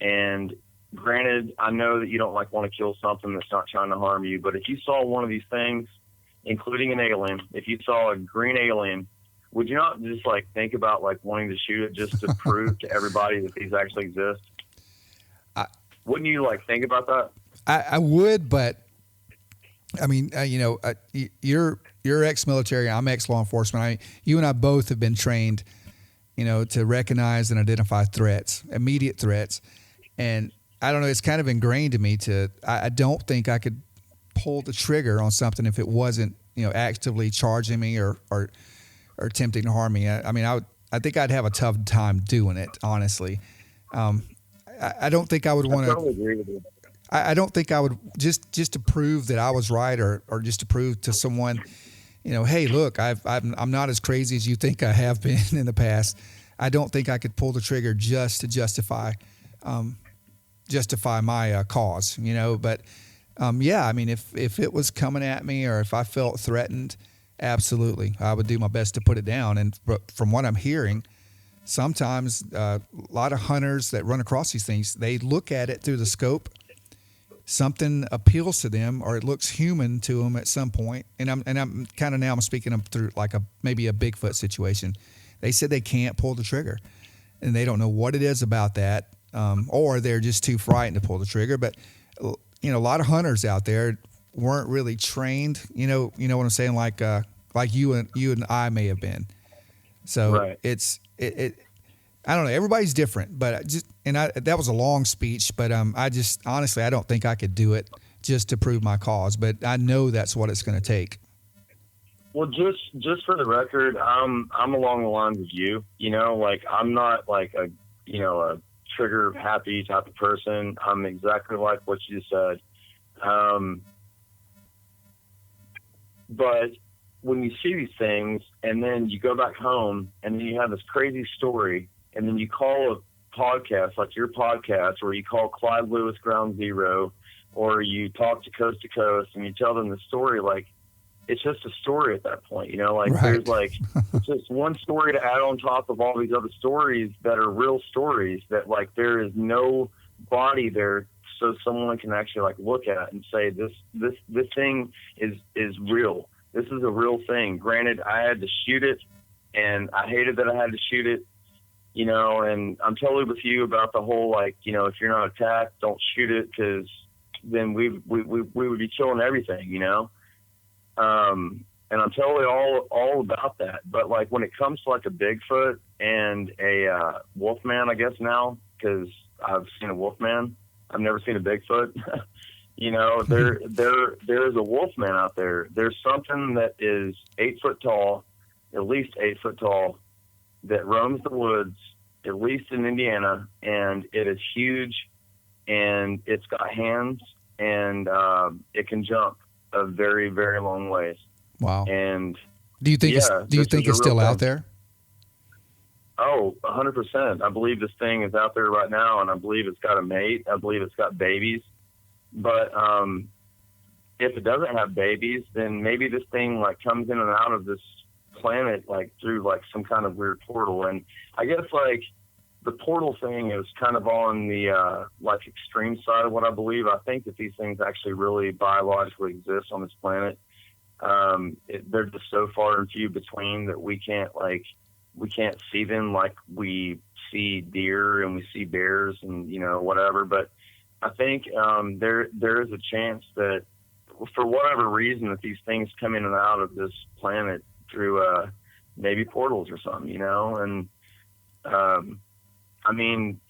and granted, I know that you don't like want to kill something that's not trying to harm you, but if you saw one of these things, including an alien, if you saw a green alien, would you not just like think about like wanting to shoot it just to prove to everybody that these actually exist? Wouldn't you like think about that? I would, but I mean, you're ex-military. I'm ex-law enforcement. You and I both have been trained, to recognize and identify threats, immediate threats. And I don't know, it's kind of ingrained in me I don't think I could pull the trigger on something if it wasn't, actively charging me or attempting to harm me. I think I'd have a tough time doing it, honestly. I don't think I would want to. I totally agree with you. I don't think I would just to prove that I was right, or just to prove to someone, hey, look, I'm not as crazy as you think I have been in the past. I don't think I could pull the trigger just to justify my cause, But if it was coming at me, or if I felt threatened, absolutely, I would do my best to put it down. And from what I'm hearing, sometimes a lot of hunters that run across these things, they look at it through the scope. Something appeals to them, or it looks human to them at some point. And I'm kind of now I'm speaking them through like maybe a Bigfoot situation. They said they can't pull the trigger, and they don't know what it is about that, or they're just too frightened to pull the trigger. But a lot of hunters out there weren't really trained. You know what I'm saying? Like you and I may have been. So right. It's I don't know. Everybody's different, but that was a long speech, but honestly, I don't think I could do it just to prove my cause, but I know that's what it's going to take. Well, just for the record, I'm along the lines of you, like I'm not like a trigger happy type of person. I'm exactly like what you said. But when you see these things and then you go back home and then you have this crazy story, and then you call a podcast like your podcast, or you call Clyde Lewis Ground Zero, or you talk to Coast, and you tell them the story, like it's just a story at that point, like right. There's like it's just one story to add on top of all these other stories that are real stories that like there is no body there, so someone can actually like look at and say this thing is real. This is a real thing. Granted, I had to shoot it, and I hated that I had to shoot it. And I'm totally with you about the whole, like, if you're not attacked, don't shoot it, because then we would be killing everything, and I'm totally all about that. But like when it comes to like a Bigfoot and a Wolfman, I guess now, because I've seen a Wolfman, I've never seen a Bigfoot. There's a Wolfman out there. There's something that is 8 foot tall, at least 8 foot tall, that roams the woods, at least in Indiana, and it is huge, and it's got hands, and it can jump a very, very long ways. Wow. And do you think it's still out there? Oh, 100%. I believe this thing is out there right now, and I believe it's got a mate. I believe it's got babies. But if it doesn't have babies, then maybe this thing like comes in and out of this planet like through like some kind of weird portal. And I guess like the portal thing is kind of on the like extreme side of what I believe. I think that these things actually really biologically exist on this planet. They're just so far and few between that we can't see them like we see deer and we see bears and whatever. But I think there is a chance that for whatever reason that these things come in and out of this planet through maybe portals or something, and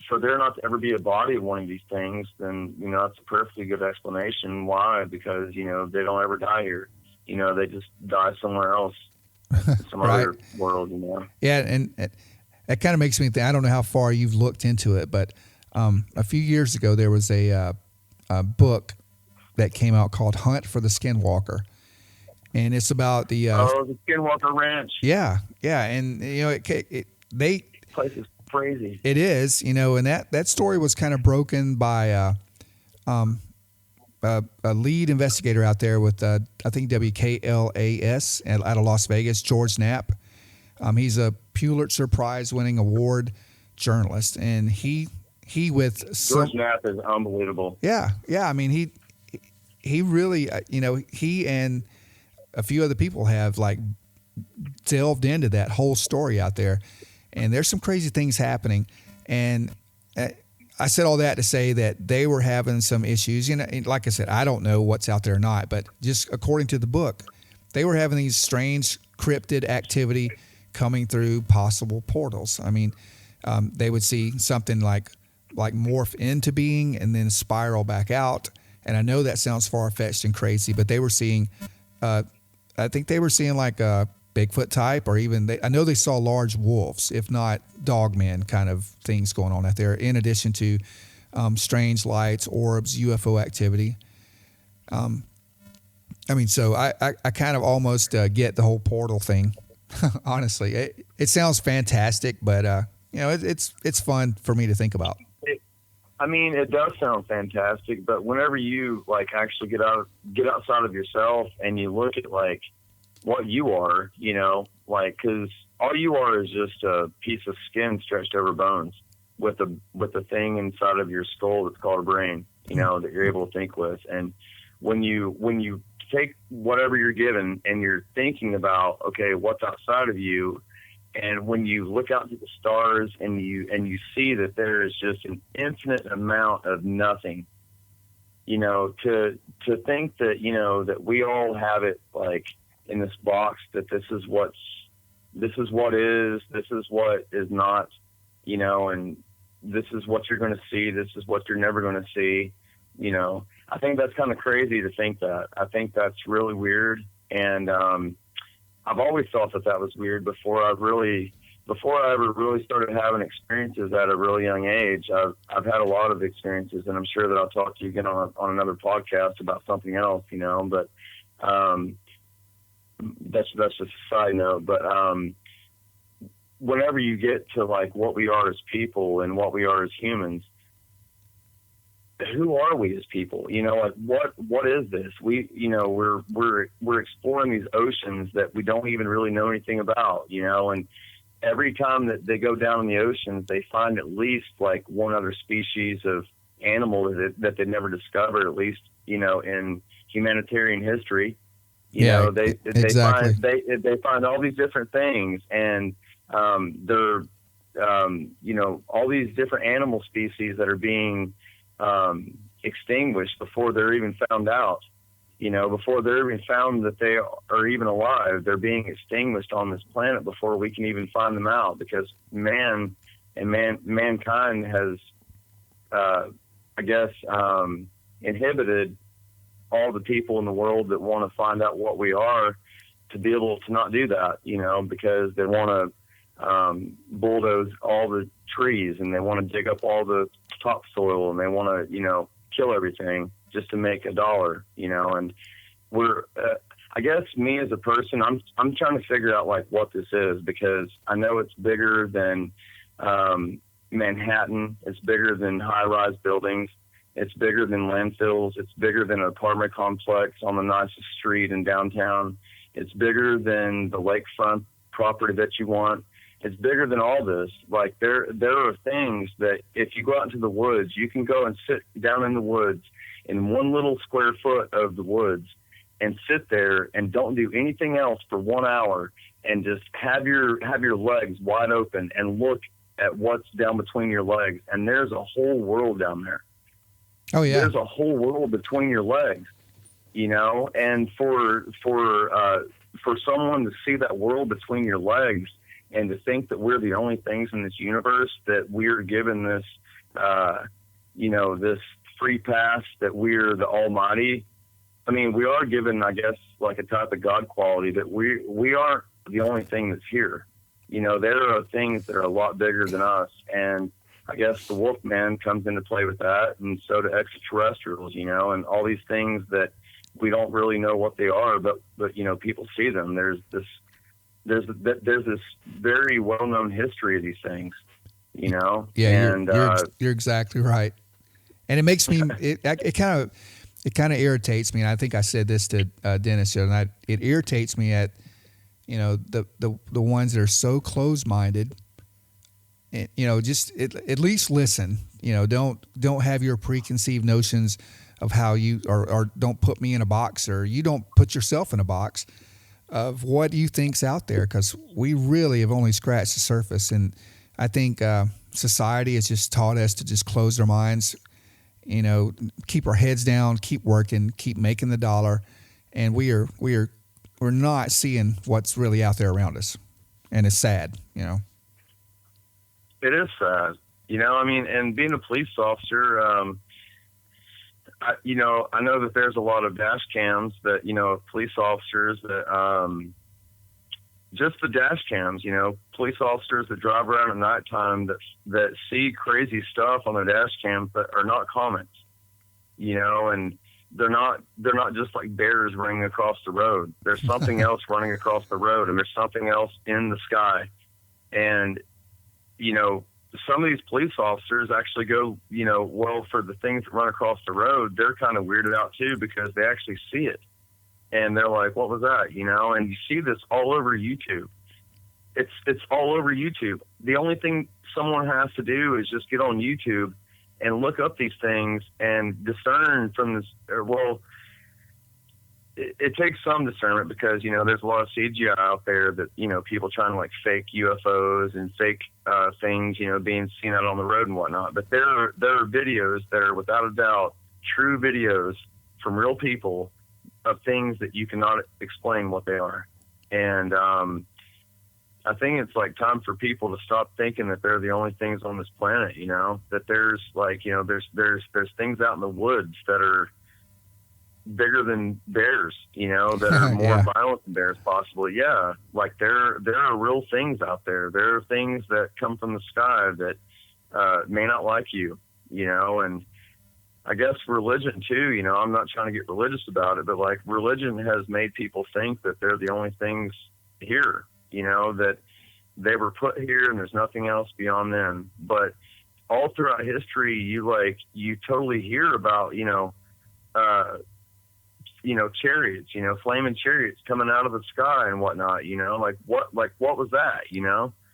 for there not to ever be a body of one of these things, then it's a perfectly good explanation why, because they don't ever die here, they just die somewhere else, some right. other world, Yeah, and it kind of makes me think. I don't know how far you've looked into it, but a few years ago there was a book that came out called Hunt for the Skinwalker. And it's about the Skinwalker Ranch. Yeah, and they place is crazy. It is, and that story was kind of broken by a lead investigator out there with I think WKLAS out of Las Vegas, George Knapp. He's a Pulitzer Prize winning award journalist, and he with George Knapp is unbelievable. Yeah. I mean he really he and a few other people have like delved into that whole story out there, and there's some crazy things happening. And I said all that to say that they were having some issues. You know, and like I said, I don't know what's out there or not, but just according to the book, they were having these strange cryptid activity coming through possible portals. I mean, they would see something like morph into being and then spiral back out. And I know that sounds far-fetched and crazy, but they were seeing, I think they were seeing like a Bigfoot type, or even I know they saw large wolves, if not dogman kind of things going on out there, in addition to strange lights, orbs, UFO activity. I mean, so I kind of almost get the whole portal thing. Honestly, it sounds fantastic, but you know, it's fun for me to think about. I mean, it does sound fantastic, but whenever you like actually get outside of yourself and you look at like what you are, you know, like, because all you are is just a piece of skin stretched over bones with a thing inside of your skull that's called a brain, you know, that you're able to think with. And when you take whatever you're given and you're thinking about, okay, what's outside of you, and when you look out to the stars and you see that there is just an infinite amount of nothing, you know, to think that, you know, that we all have it like in this box, that this is what is not, you know, and this is what you're going to see, this is what you're never going to see, you know. I think that's kind of crazy to think that. I think that's really weird. And I've always thought that was weird before I ever really started having experiences at a really young age. I've had a lot of experiences, and I'm sure that I'll talk to you again on another podcast about something else, you know, but that's just a side note. But whenever you get to like what we are as people and what we are as humans, who are we as people? You know, like what is this? We, you know, we're exploring these oceans that we don't even really know anything about, you know, and every time that they go down in the oceans, they find at least like one other species of animal that they never discovered, at least, you know, in humanitarian history. You know, they find all these different things, and they're you know, all these different animal species that are being extinguished before they're even found out, you know, before they're even found that they are even alive. They're being extinguished on this planet before we can even find them out, because mankind has, I guess, inhibited all the people in the world that want to find out what we are to be able to not do that, you know, because they want to bulldoze all the trees, and they want to dig up all the topsoil, and they want to, you know, kill everything just to make $1, you know. And we're, I guess me as a person, I'm trying to figure out like what this is, because I know it's bigger than Manhattan. It's bigger than high-rise buildings. It's bigger than landfills. It's bigger than an apartment complex on the nicest street in downtown. It's bigger than the lakefront property that you want. It's bigger than all this. Like there are things that if you go out into the woods, you can go and sit down in the woods in one little square foot of the woods and sit there and don't do anything else for 1 hour, and just have your legs wide open and look at what's down between your legs. And there's a whole world down there. Oh yeah. There's a whole world between your legs, you know, and for someone to see that world between your legs and to think that we're the only things in this universe, that we're given this, you know, this free pass, that we're the almighty. I mean, we are given, I guess, like a type of God quality, that we aren't the only thing that's here. You know, there are things that are a lot bigger than us. And I guess the Wolfman comes into play with that, and so do extraterrestrials, you know, and all these things that we don't really know what they are, but you know, people see them. There's this very well-known history of these things, you know. Yeah, and you're exactly right. And it makes me it kind of irritates me, and I think I said this to Dennis the other night. It irritates me at, you know, the ones that are so closed-minded. And, you know, just at least listen. You know, don't have your preconceived notions of how you or don't put me in a box, or you don't put yourself in a box of what you think's out there, because we really have only scratched the surface. And I think society has just taught us to just close our minds, keep our heads down, keep working, keep making the dollar, and we're not seeing what's really out there around us, and it's sad. It is sad. And being a police officer, I know that there's a lot of dash cams that, police officers that, just the dash cams, police officers that drive around at nighttime that see crazy stuff on their dash cams that are not comments, and they're not just like bears running across the road. There's something else running across the road, and there's something else in the sky. And, some of these police officers actually go, for the things that run across the road, they're kind of weirded out too, because they actually see it. And they're like, what was that? And you see this all over YouTube. It's all over YouTube. The only thing someone has to do is just get on YouTube and look up these things and discern from this. It takes some discernment, because, there's a lot of CGI out there that, people trying to like fake UFOs and fake things, being seen out on the road and whatnot. But there are videos that are without a doubt true videos from real people of things that you cannot explain what they are. And I think it's like time for people to stop thinking that they're the only things on this planet, that there's like, there's things out in the woods that are bigger than bears, that are more violent than bears possibly. Yeah. Like there are real things out there. There are things that come from the sky that may not like you, and I guess religion too, I'm not trying to get religious about it, but like religion has made people think that they're the only things here, that they were put here and there's nothing else beyond them. But all throughout history, you totally hear about, chariots, flaming chariots coming out of the sky and whatnot, what was that,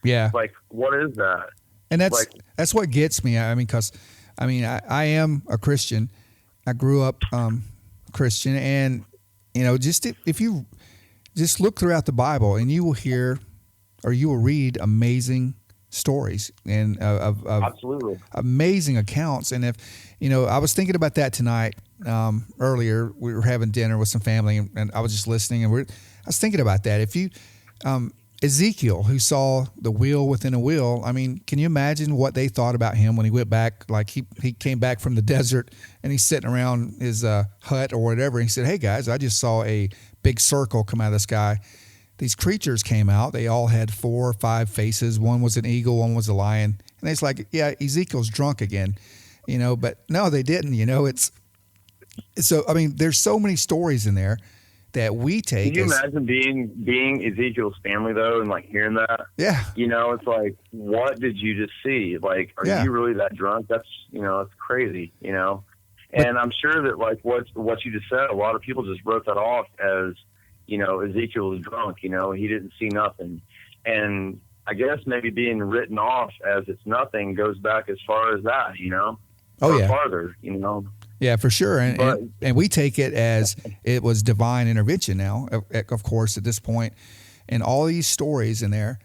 Yeah. Like, what is that? And that's what gets me. I mean, because I am a Christian. I grew up Christian, and just if you just look throughout the Bible, and you will hear, or you will read amazing stories and of absolutely amazing accounts. And if I was thinking about that tonight. Earlier, we were having dinner with some family, and I was just listening, and I was thinking about that. If you Ezekiel, who saw the wheel within a wheel, I mean, can you imagine what they thought about him when he went back? Like he came back from the desert, and he's sitting around his hut or whatever, and he said, "Hey guys, I just saw a big circle come out of the sky. These creatures came out. They all had 4 or 5 faces. One was an eagle, one was a lion." And it's like, yeah, Ezekiel's drunk again, but no, they didn't. So, I mean, there's so many stories in there that we take. Can you imagine being Ezekiel's family, though, and like hearing that? Yeah. It's like, what did you just see? Like, are you really that drunk? That's, it's crazy, And I'm sure that like what you just said, a lot of people just wrote that off as, Ezekiel was drunk, he didn't see nothing. And I guess maybe being written off as it's nothing goes back as far as that, Oh, yeah. Farther, Yeah, for sure. And we take it as it was divine intervention now, of course, at this point. And all these stories in there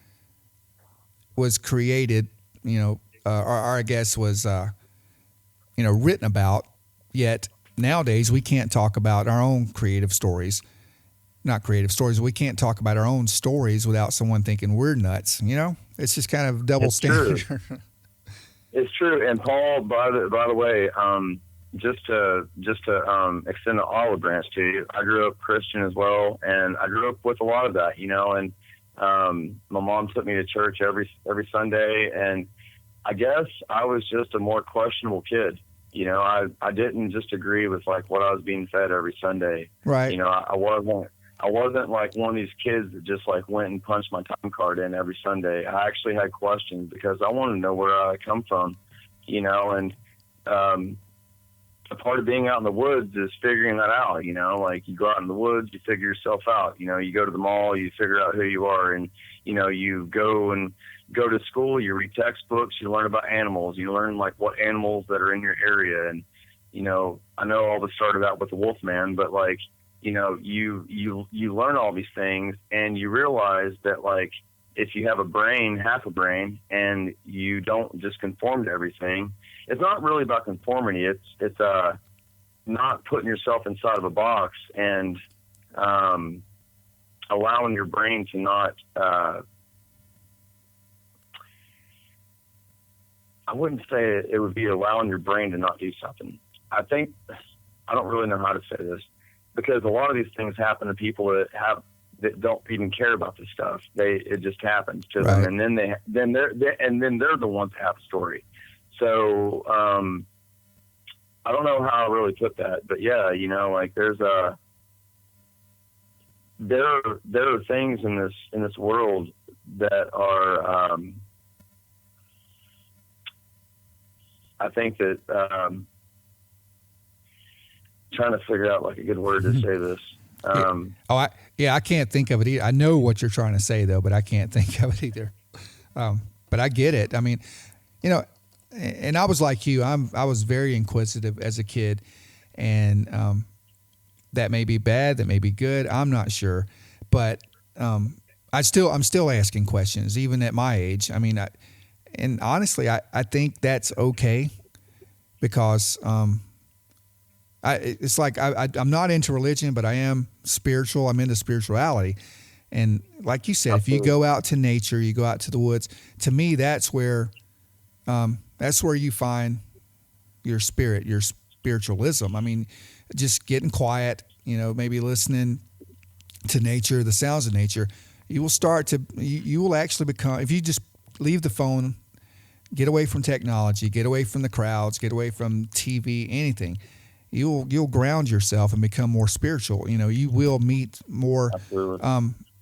was created, or I guess was, written about. Yet nowadays we can't talk about our own creative stories. Not creative stories. We can't talk about our own stories without someone thinking we're nuts. It's just kind of double standard. True. It's true. And Paul, by the way, just to extend the olive branch to you, I grew up Christian as well, and I grew up with a lot of that, and my mom took me to church every Sunday, and I guess I was just a more questionable kid. I didn't just agree with like what I was being fed every Sunday. Right. I wasn't like one of these kids that just like went and punched my time card in every Sunday. I actually had questions because I wanted to know where I come from, and a part of being out in the woods is figuring that out, like you go out in the woods, you figure yourself out, you go to the mall, you figure out who you are, and, you go to school, you read textbooks, you learn about animals, you learn like what animals that are in your area. And, I know all this started out with the Wolfman, but like, you learn all these things and you realize that like if you have a brain, half a brain, and you don't just conform to everything, it's not really about conformity. It's not putting yourself inside of a box and allowing your brain to not. I wouldn't say it would be allowing your brain to not do something. I don't really know how to say this, because a lot of these things happen to people that don't even care about this stuff. It just happens to them, and then they're the ones that have a story. So I don't know how I really put that, but yeah, like there are things in this world that are I think that trying to figure out like a good word to say this. I can't think of it either. I know what you're trying to say though, but I can't think of it either. But I get it. I mean, and I was like you. I was very inquisitive as a kid, and that may be bad, that may be good. I'm not sure, but I'm still asking questions even at my age. I mean, and honestly, I think that's okay, because it's like I'm not into religion, but I am spiritual. I'm into spirituality. And like you said, Absolutely. If you go out to nature, you go out to the woods, to me, that's where you find your spirit, your spiritualism. I mean, just getting quiet, maybe listening to nature, the sounds of nature, you will actually become, if you just leave the phone, get away from technology, get away from the crowds, get away from TV, anything, you'll ground yourself and become more spiritual. You will meet more,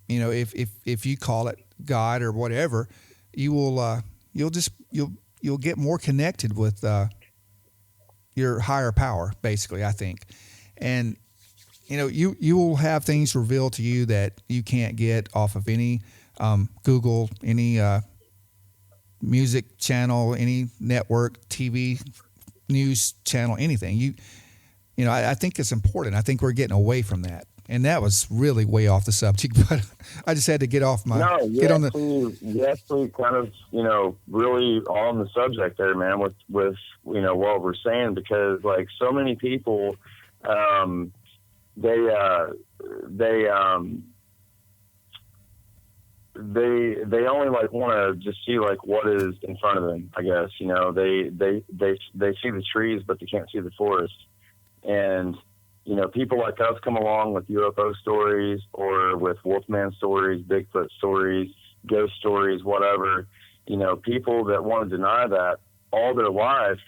if you call it God or whatever, you'll get more connected with your higher power, basically, I think. And you will have things revealed to you that you can't get off of any Google, any music channel, any network, TV, news channel, anything. I think it's important. I think we're getting away from that. And that was really way off the subject, but I just had to get off my. No, you actually kind of really on the subject there, man. With what we're saying, because like so many people, they only like want to just see like what is in front of them. I guess they see the trees, but they can't see the forest. And people like us come along with UFO stories or with Wolfman stories, Bigfoot stories, ghost stories, whatever. People that want to deny that all their life,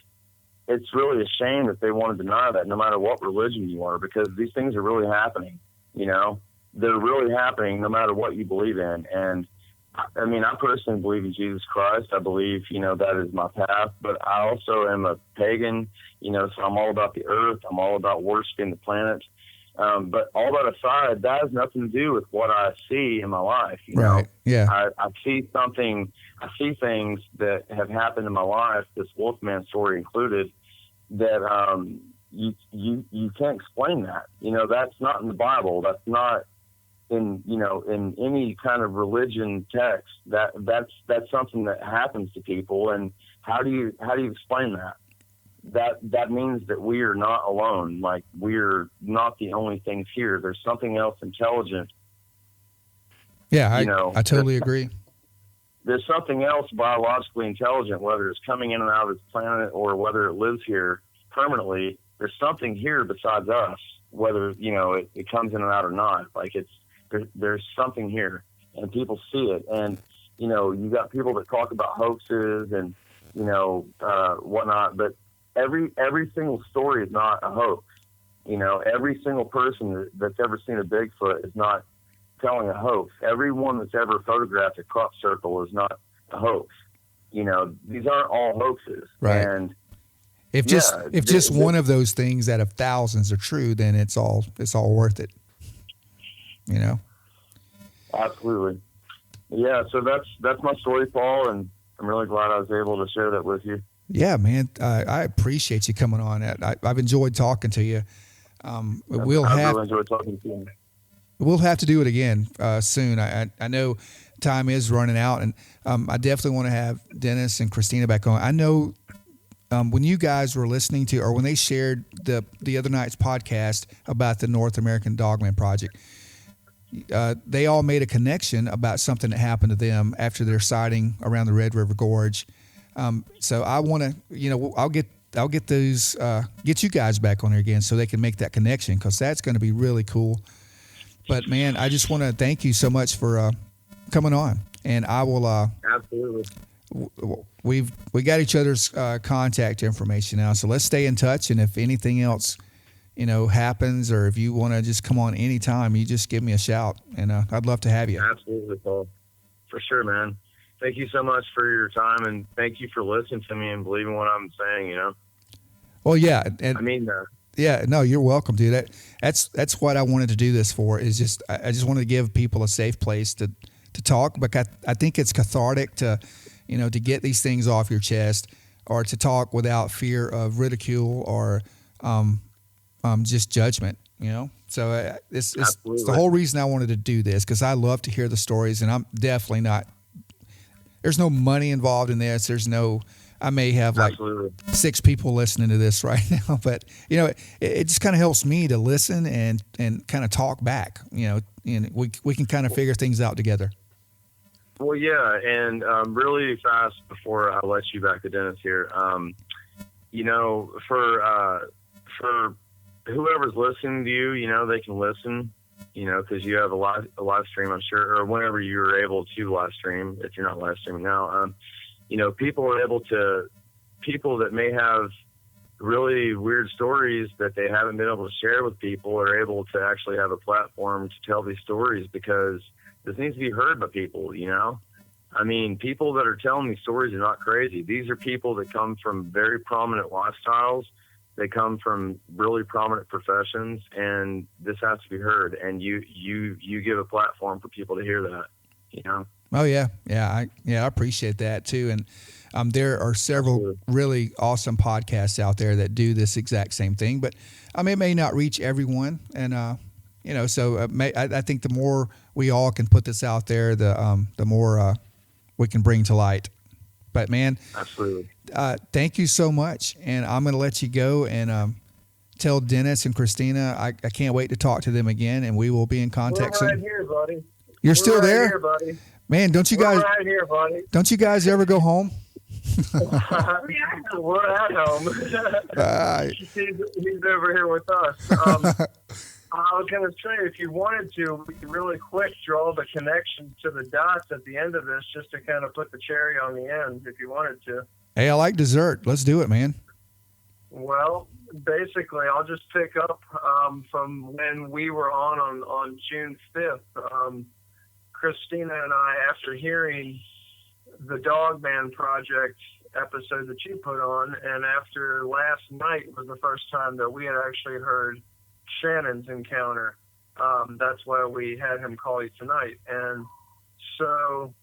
it's really a shame that they want to deny that, no matter what religion you are, because these things are really happening. They're really happening no matter what you believe in. And I mean, I personally believe in Jesus Christ. I believe, that is my path, but I also am a pagan, so I'm all about the earth. I'm all about worshiping the planet. But all that aside, that has nothing to do with what I see in my life. Right. Yeah. I see things that have happened in my life, this Wolfman story included, that, you can't explain that. That's not in the Bible. That's not in any kind of religion text. That's something that happens to people. And how do you explain that? That means that we are not alone. Like, we're not the only things here. There's something else intelligent. Yeah, I totally agree. There's something else biologically intelligent, whether it's coming in and out of this planet or whether it lives here permanently. There's something here besides us, whether, it comes in and out or not. Like, there's something here, and people see it. And, you got people that talk about hoaxes and, whatnot, but every single story is not a hoax. Every single person that's ever seen a Bigfoot is not telling a hoax. Everyone that's ever photographed a crop circle is not a hoax. These aren't all hoaxes. Right. And if just one of those things out of thousands are true, then it's all worth it. Absolutely. Yeah. So that's my story, Paul, and I'm really glad I was able to share that with you. Yeah, man. I appreciate you coming on. I've enjoyed talking to you. Really enjoyed talking to you. We'll have to do it again soon. I know time is running out, and I definitely want to have Dennis and Christina back on. I know when you guys were listening to, or when they shared the other night's podcast about the North American Dogman Project, they all made a connection about something that happened to them after their sighting around the Red River Gorge. So I want to, I'll get those, get you guys back on there again so they can make that connection, because that's going to be really cool. But man, I just want to thank you so much for coming on, and I will. Absolutely. We got each other's contact information now, so let's stay in touch. And if anything else, happens, or if you want to just come on anytime, you just give me a shout, and I'd love to have you. Absolutely, Paul. For sure, man. Thank you so much for your time, and thank you for listening to me and believing what I'm saying. Well, yeah, and I mean, yeah, no, you're welcome, dude. That's what I wanted to do this for. Is just I just wanted to give people a safe place to talk. But I think it's cathartic to to get these things off your chest, or to talk without fear of ridicule or just judgment. So it's the whole reason I wanted to do this, because I love to hear the stories, and I'm definitely not. There's no money involved in this. I may have like 6 people listening to this right now, but it just kind of helps me to listen and kind of talk back, and we can kind of figure things out together. Well, yeah. And really fast before I let you back to Dennis here, for whoever's listening to you, they can listen, because you have a live stream, I'm sure, or whenever you're able to live stream, if you're not live streaming now, people that may have really weird stories that they haven't been able to share with people are able to actually have a platform to tell these stories, because this needs to be heard by people, I mean, people that are telling these stories are not crazy. These are people that come from very prominent lifestyles. They come from really prominent professions, and this has to be heard. And you give a platform for people to hear that, Oh yeah. I appreciate that too. And there are several really awesome podcasts out there that do this exact same thing, but it may not reach everyone. And, so I think the more we all can put this out there, the more we can bring to light. But man, absolutely. Thank you so much. And I'm going to let you go and tell Dennis and Christina, I can't wait to talk to them again, and we will be in contact soon. We're right here, buddy. You're still right there? Here, buddy. Man, don't you guys? We're right here, buddy. Don't you guys ever go home? We're at home. He's over here with us. I was going to say, if you wanted to, we could really quick draw the connection to the dots at the end of this, just to kind of put the cherry on the end, if you wanted to. Hey, I like dessert. Let's do it, man. Well, basically, I'll just pick up from when we were on June 5th. Christina and I, after hearing the Dogman Project episode that you put on, and after last night was the first time that we had actually heard Shannon's encounter. That's why we had him call you tonight. And so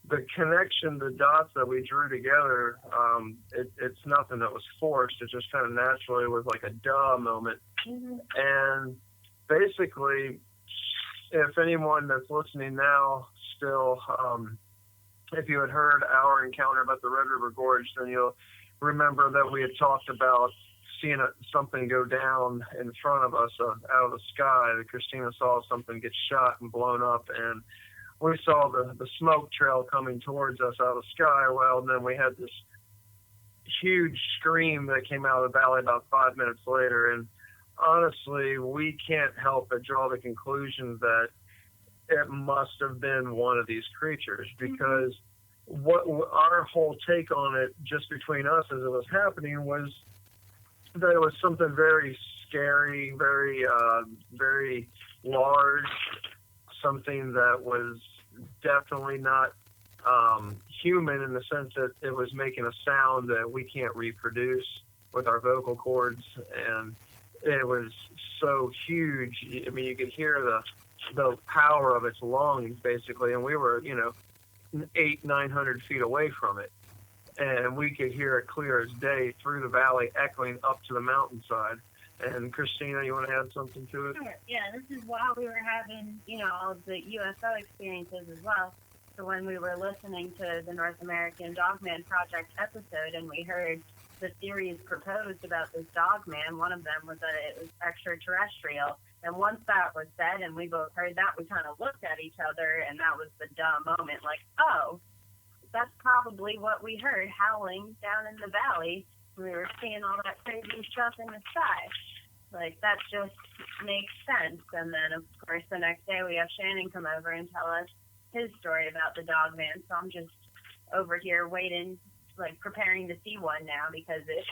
the connection, the dots that we drew together, it's nothing that was forced. It just kind of naturally was like a duh moment. Mm-hmm. And basically, if anyone that's listening now still, if you had heard our encounter about the Red River Gorge, then you'll remember that we had talked about seeing something go down in front of us out of the sky. Christina saw something get shot and blown up, and we saw the smoke trail coming towards us out of the sky. Well, and then we had this huge scream that came out of the valley about 5 minutes later. And honestly, we can't help but draw the conclusion that it must have been one of these creatures, because what our whole take on it, just between us as it was happening, was that it was something very scary, very, very large, something that was definitely not human, in the sense that it was making a sound that we can't reproduce with our vocal cords, and it was so huge. I mean, you could hear the power of its lungs, basically, and we were, 800-900 feet away from it, and we could hear it clear as day through the valley, echoing up to the mountainside. And Christina, you want to add something to it? Sure. Yeah, this is while we were having, all of the UFO experiences as well. So when we were listening to the North American Dogman Project episode and we heard the theories proposed about this dogman, one of them was that it was extraterrestrial. And once that was said and we both heard that, we kind of looked at each other, and that was the dumb moment, like, oh, that's probably what we heard howling down in the valley. We were seeing all that crazy stuff in the sky. Like, that just makes sense. And then, of course, the next day we have Shannon come over and tell us his story about the dogman. So I'm just over here waiting, like, preparing to see one now, because it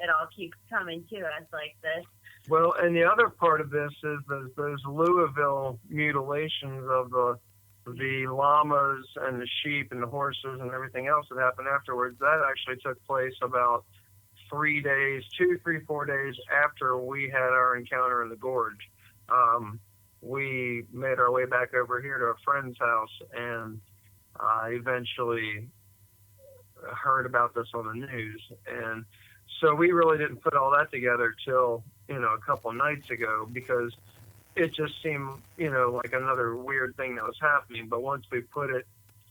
all keeps coming to us like this. Well, and the other part of this is those Louisville mutilations of the llamas and the sheep and the horses and everything else that happened afterwards. That actually took place about 3 days, 2, 3, 4 days after we had our encounter in the gorge. We made our way back over here to a friend's house, and eventually heard about this on the news. And so we really didn't put all that together till, a couple of nights ago, because it just seemed, like another weird thing that was happening. But once we put it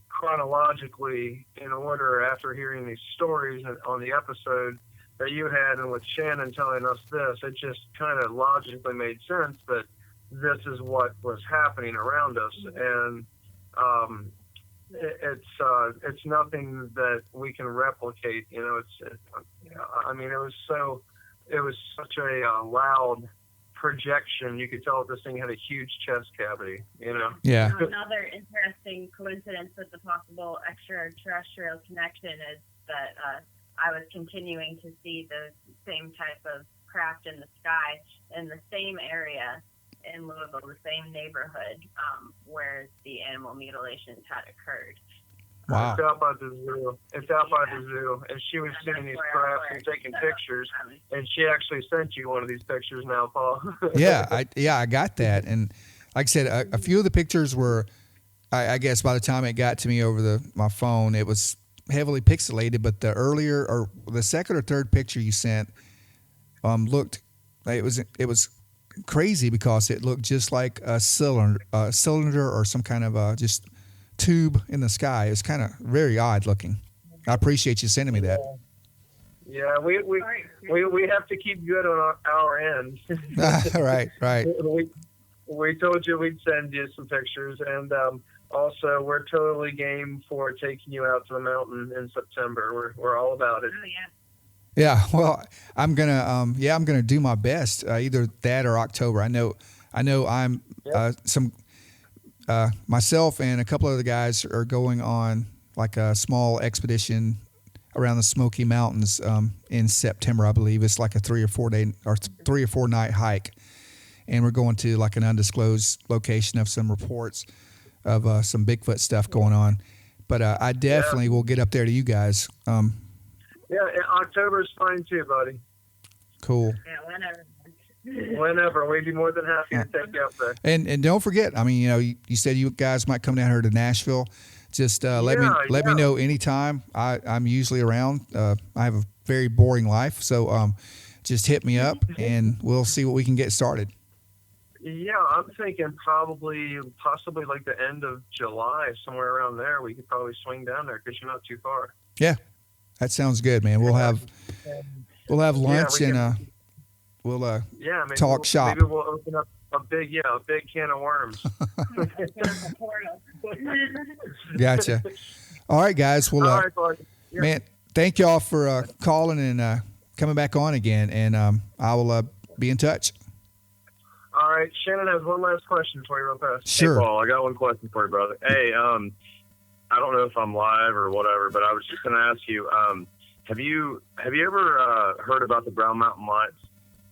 chronologically in order after hearing these stories on the episode that you had, and with Shannon telling us this, it just kind of logically made sense that this is what was happening around us. And it's nothing that we can replicate. It was such a loud projection. You could tell this thing had a huge chest cavity, Yeah. Another interesting coincidence with the possible extraterrestrial connection is that I was continuing to see the same type of craft in the sky in the same area in Louisville, the same neighborhood where the animal mutilations had occurred. Wow. It's out by the zoo. And she was seeing these crafts and taking pictures. And she actually sent you one of these pictures now, Paul. I got that. And like I said, a few of the pictures were, I guess by the time it got to me over my phone, it was heavily pixelated. But the second or third picture you sent looked, it was crazy, because it looked just like a cylinder or some kind of just tube in the sky. It's kind of very odd looking. I appreciate you sending me that. Yeah, we have to keep good on our end. Right. We told you we'd send you some pictures, and also we're totally game for taking you out to the mountain in September. We're all about it. Oh yeah. Yeah, well, I'm gonna do my best, either that or October. I know I'm myself and a couple other guys are going on like a small expedition around the Smoky Mountains in September, I believe. It's like a 3 or 4 day or 3 or 4 night hike, and we're going to like an undisclosed location of some reports of some Bigfoot stuff going on. But I definitely will get up there to you guys. Yeah, October's fine too, buddy. Cool. Yeah, Whenever. We'd be more than happy to take you up there. And don't forget, I mean, you said you guys might come down here to Nashville. Just let me know anytime. I'm usually around. I have a very boring life, so just hit me up and we'll see what we can get started. Yeah, I'm thinking possibly like the end of July, somewhere around there. We could probably swing down there because you're not too far. Yeah, that sounds good, man. We'll have lunch and we'll talk shop. Maybe we'll open up a big can of worms. Gotcha. All right, guys. Well, all right, buddy. Yeah. Man, thank y'all for calling and coming back on again, and I will be in touch. All right, Shannon has one last question for you real fast. Sure. Hey, Paul, I got one question for you, brother. Hey, I don't know if I'm live or whatever, but I was just going to ask you, have you ever heard about the Brown Mountain Lights?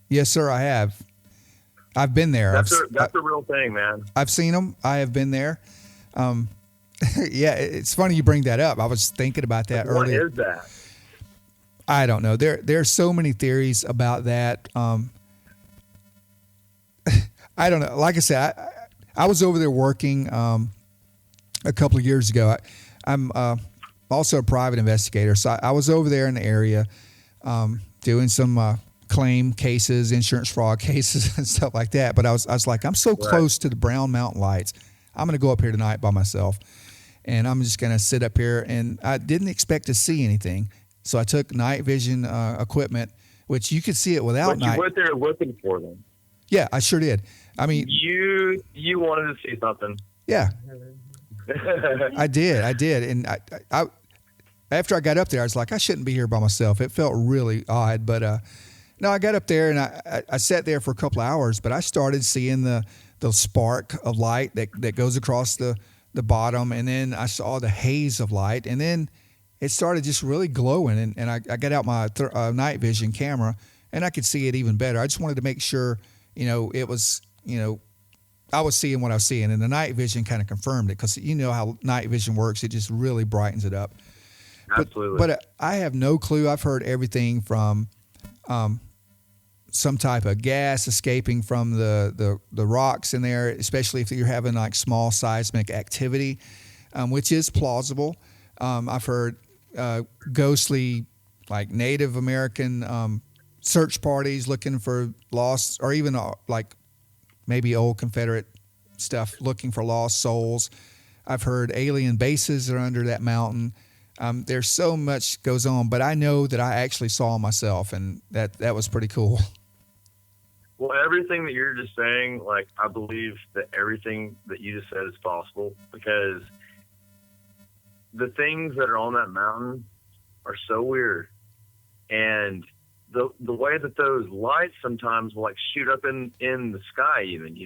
Yes, sir, I have. I've been there. That's a real thing, man. I've seen them. I have been there. Yeah, it's funny you bring that up. I was thinking about that earlier. What is that? I don't know. There's so many theories about that. I don't know. Like I said, I was over there working a couple of years ago. I'm also a private investigator, so I was over there in the area doing some claim cases, insurance fraud cases, and stuff like that. But I was like, I'm so close to the Brown Mountain Lights. I'm going to go up here tonight by myself. and I'm just going to sit up here. And I didn't expect to see anything. So I took night vision equipment, which you could see it without night. You went there looking for them. Yeah, I sure did. I mean, you wanted to see something. Yeah, I did. And I after I got up there, I was like, I shouldn't be here by myself. It felt really odd, but no, I got up there and I sat there for a couple of hours, but I started seeing the spark of light that goes across the bottom, and then I saw the haze of light, and then it started just really glowing, and I got out my night vision camera, and I could see it even better. I just wanted to make sure, it was, I was seeing what I was seeing, and the night vision kind of confirmed it, because you know how night vision works. It just really brightens it up. Absolutely. But I have no clue. I've heard everything from some type of gas escaping from the rocks in there, especially if you're having like small seismic activity, which is plausible. I've heard ghostly, like Native American search parties looking for lost, or even like maybe old Confederate stuff looking for lost souls. I've heard alien bases are under that mountain. There's so much goes on, but I know that I actually saw myself, and that was pretty cool. Well, everything that you're just saying, like, I believe that everything that you just said is possible, because the things that are on that mountain are so weird. And the way that those lights sometimes will like shoot up in the sky even,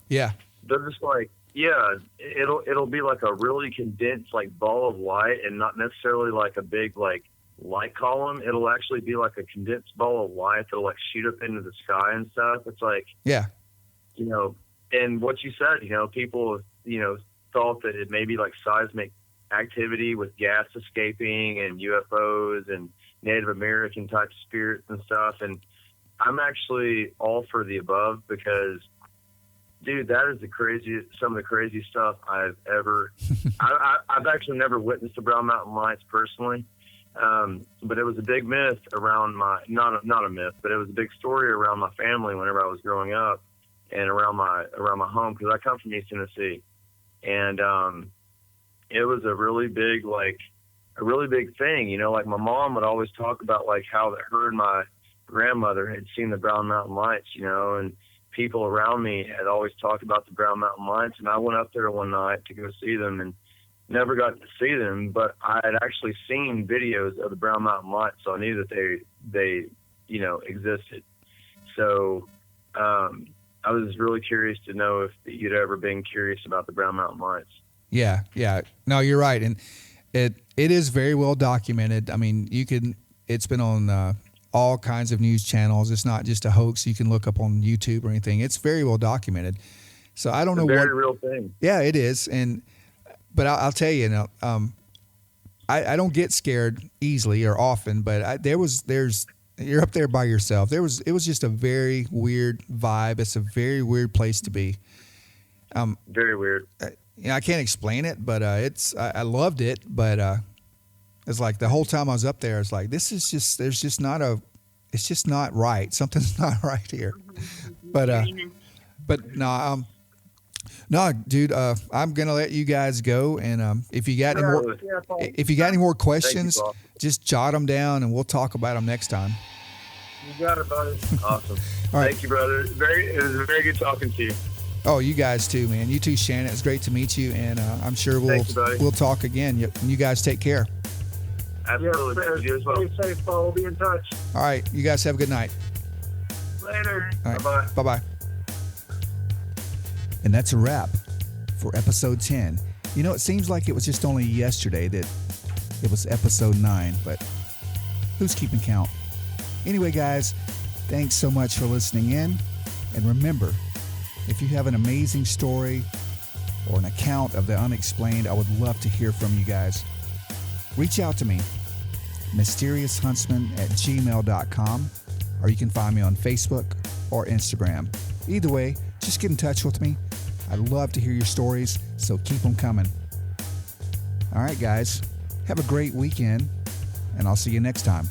Yeah. They're just like, yeah, it'll be like a really condensed like ball of light, and not necessarily like a big like light column. It'll actually be like a condensed ball of light that'll like shoot up into the sky and stuff. It's like, yeah, and what you said, people, thought that it may be like seismic activity with gas escaping and UFOs and Native American type spirits and stuff. And I'm actually all for the above, because dude, that is some of the craziest stuff I've ever, I've actually never witnessed the Brown Mountain Lights personally. But it was a big myth around not a myth, but it was a big story around my family whenever I was growing up, and around my home, because I come from East Tennessee. And, it was a really big thing, like my mom would always talk about like how her and my grandmother had seen the Brown Mountain Lights, and people around me had always talked about the Brown Mountain Lights. And I went up there one night to go see them, and never got to see them, but I had actually seen videos of the Brown Mountain Lights, so I knew that they existed. So I was really curious to know if you'd ever been curious about the Brown Mountain Lights. Yeah. No, you're right, and it is very well documented. I mean, it's been on all kinds of news channels. It's not just a hoax you can look up on YouTube or anything. It's very well documented. So I don't know what. Very real thing. Yeah, it is, but I'll tell you, I don't get scared easily or often, but you're up there by yourself. It was just a very weird vibe. It's a very weird place to be. Very weird. I can't explain it, but I loved it. But it's like the whole time I was up there, it's like it's just not right. Something's not right here. But no. No, dude, I'm gonna let you guys go, and if you got any more questions, just jot them down, and we'll talk about them next time. You got it, buddy. Awesome. All right. Thank you, brother. It was very good talking to you. Oh, you guys too, man. You too, Shannon. It's great to meet you, and I'm sure we'll talk again. You guys take care. Absolutely. Yes, you as well. Stay safe, Paul. We'll be in touch. All right, you guys have a good night. Later. All right. Bye-bye. Bye-bye. And that's a wrap for episode 10. It seems like it was just only yesterday that it was episode 9, but who's keeping count? Anyway, guys, thanks so much for listening in. And remember, if you have an amazing story or an account of the unexplained, I would love to hear from you guys. Reach out to me, mysteriousHuntsman@gmail.com, or you can find me on Facebook or Instagram. Either way, just get in touch with me. I'd love to hear your stories, so keep them coming. All right, guys, have a great weekend, and I'll see you next time.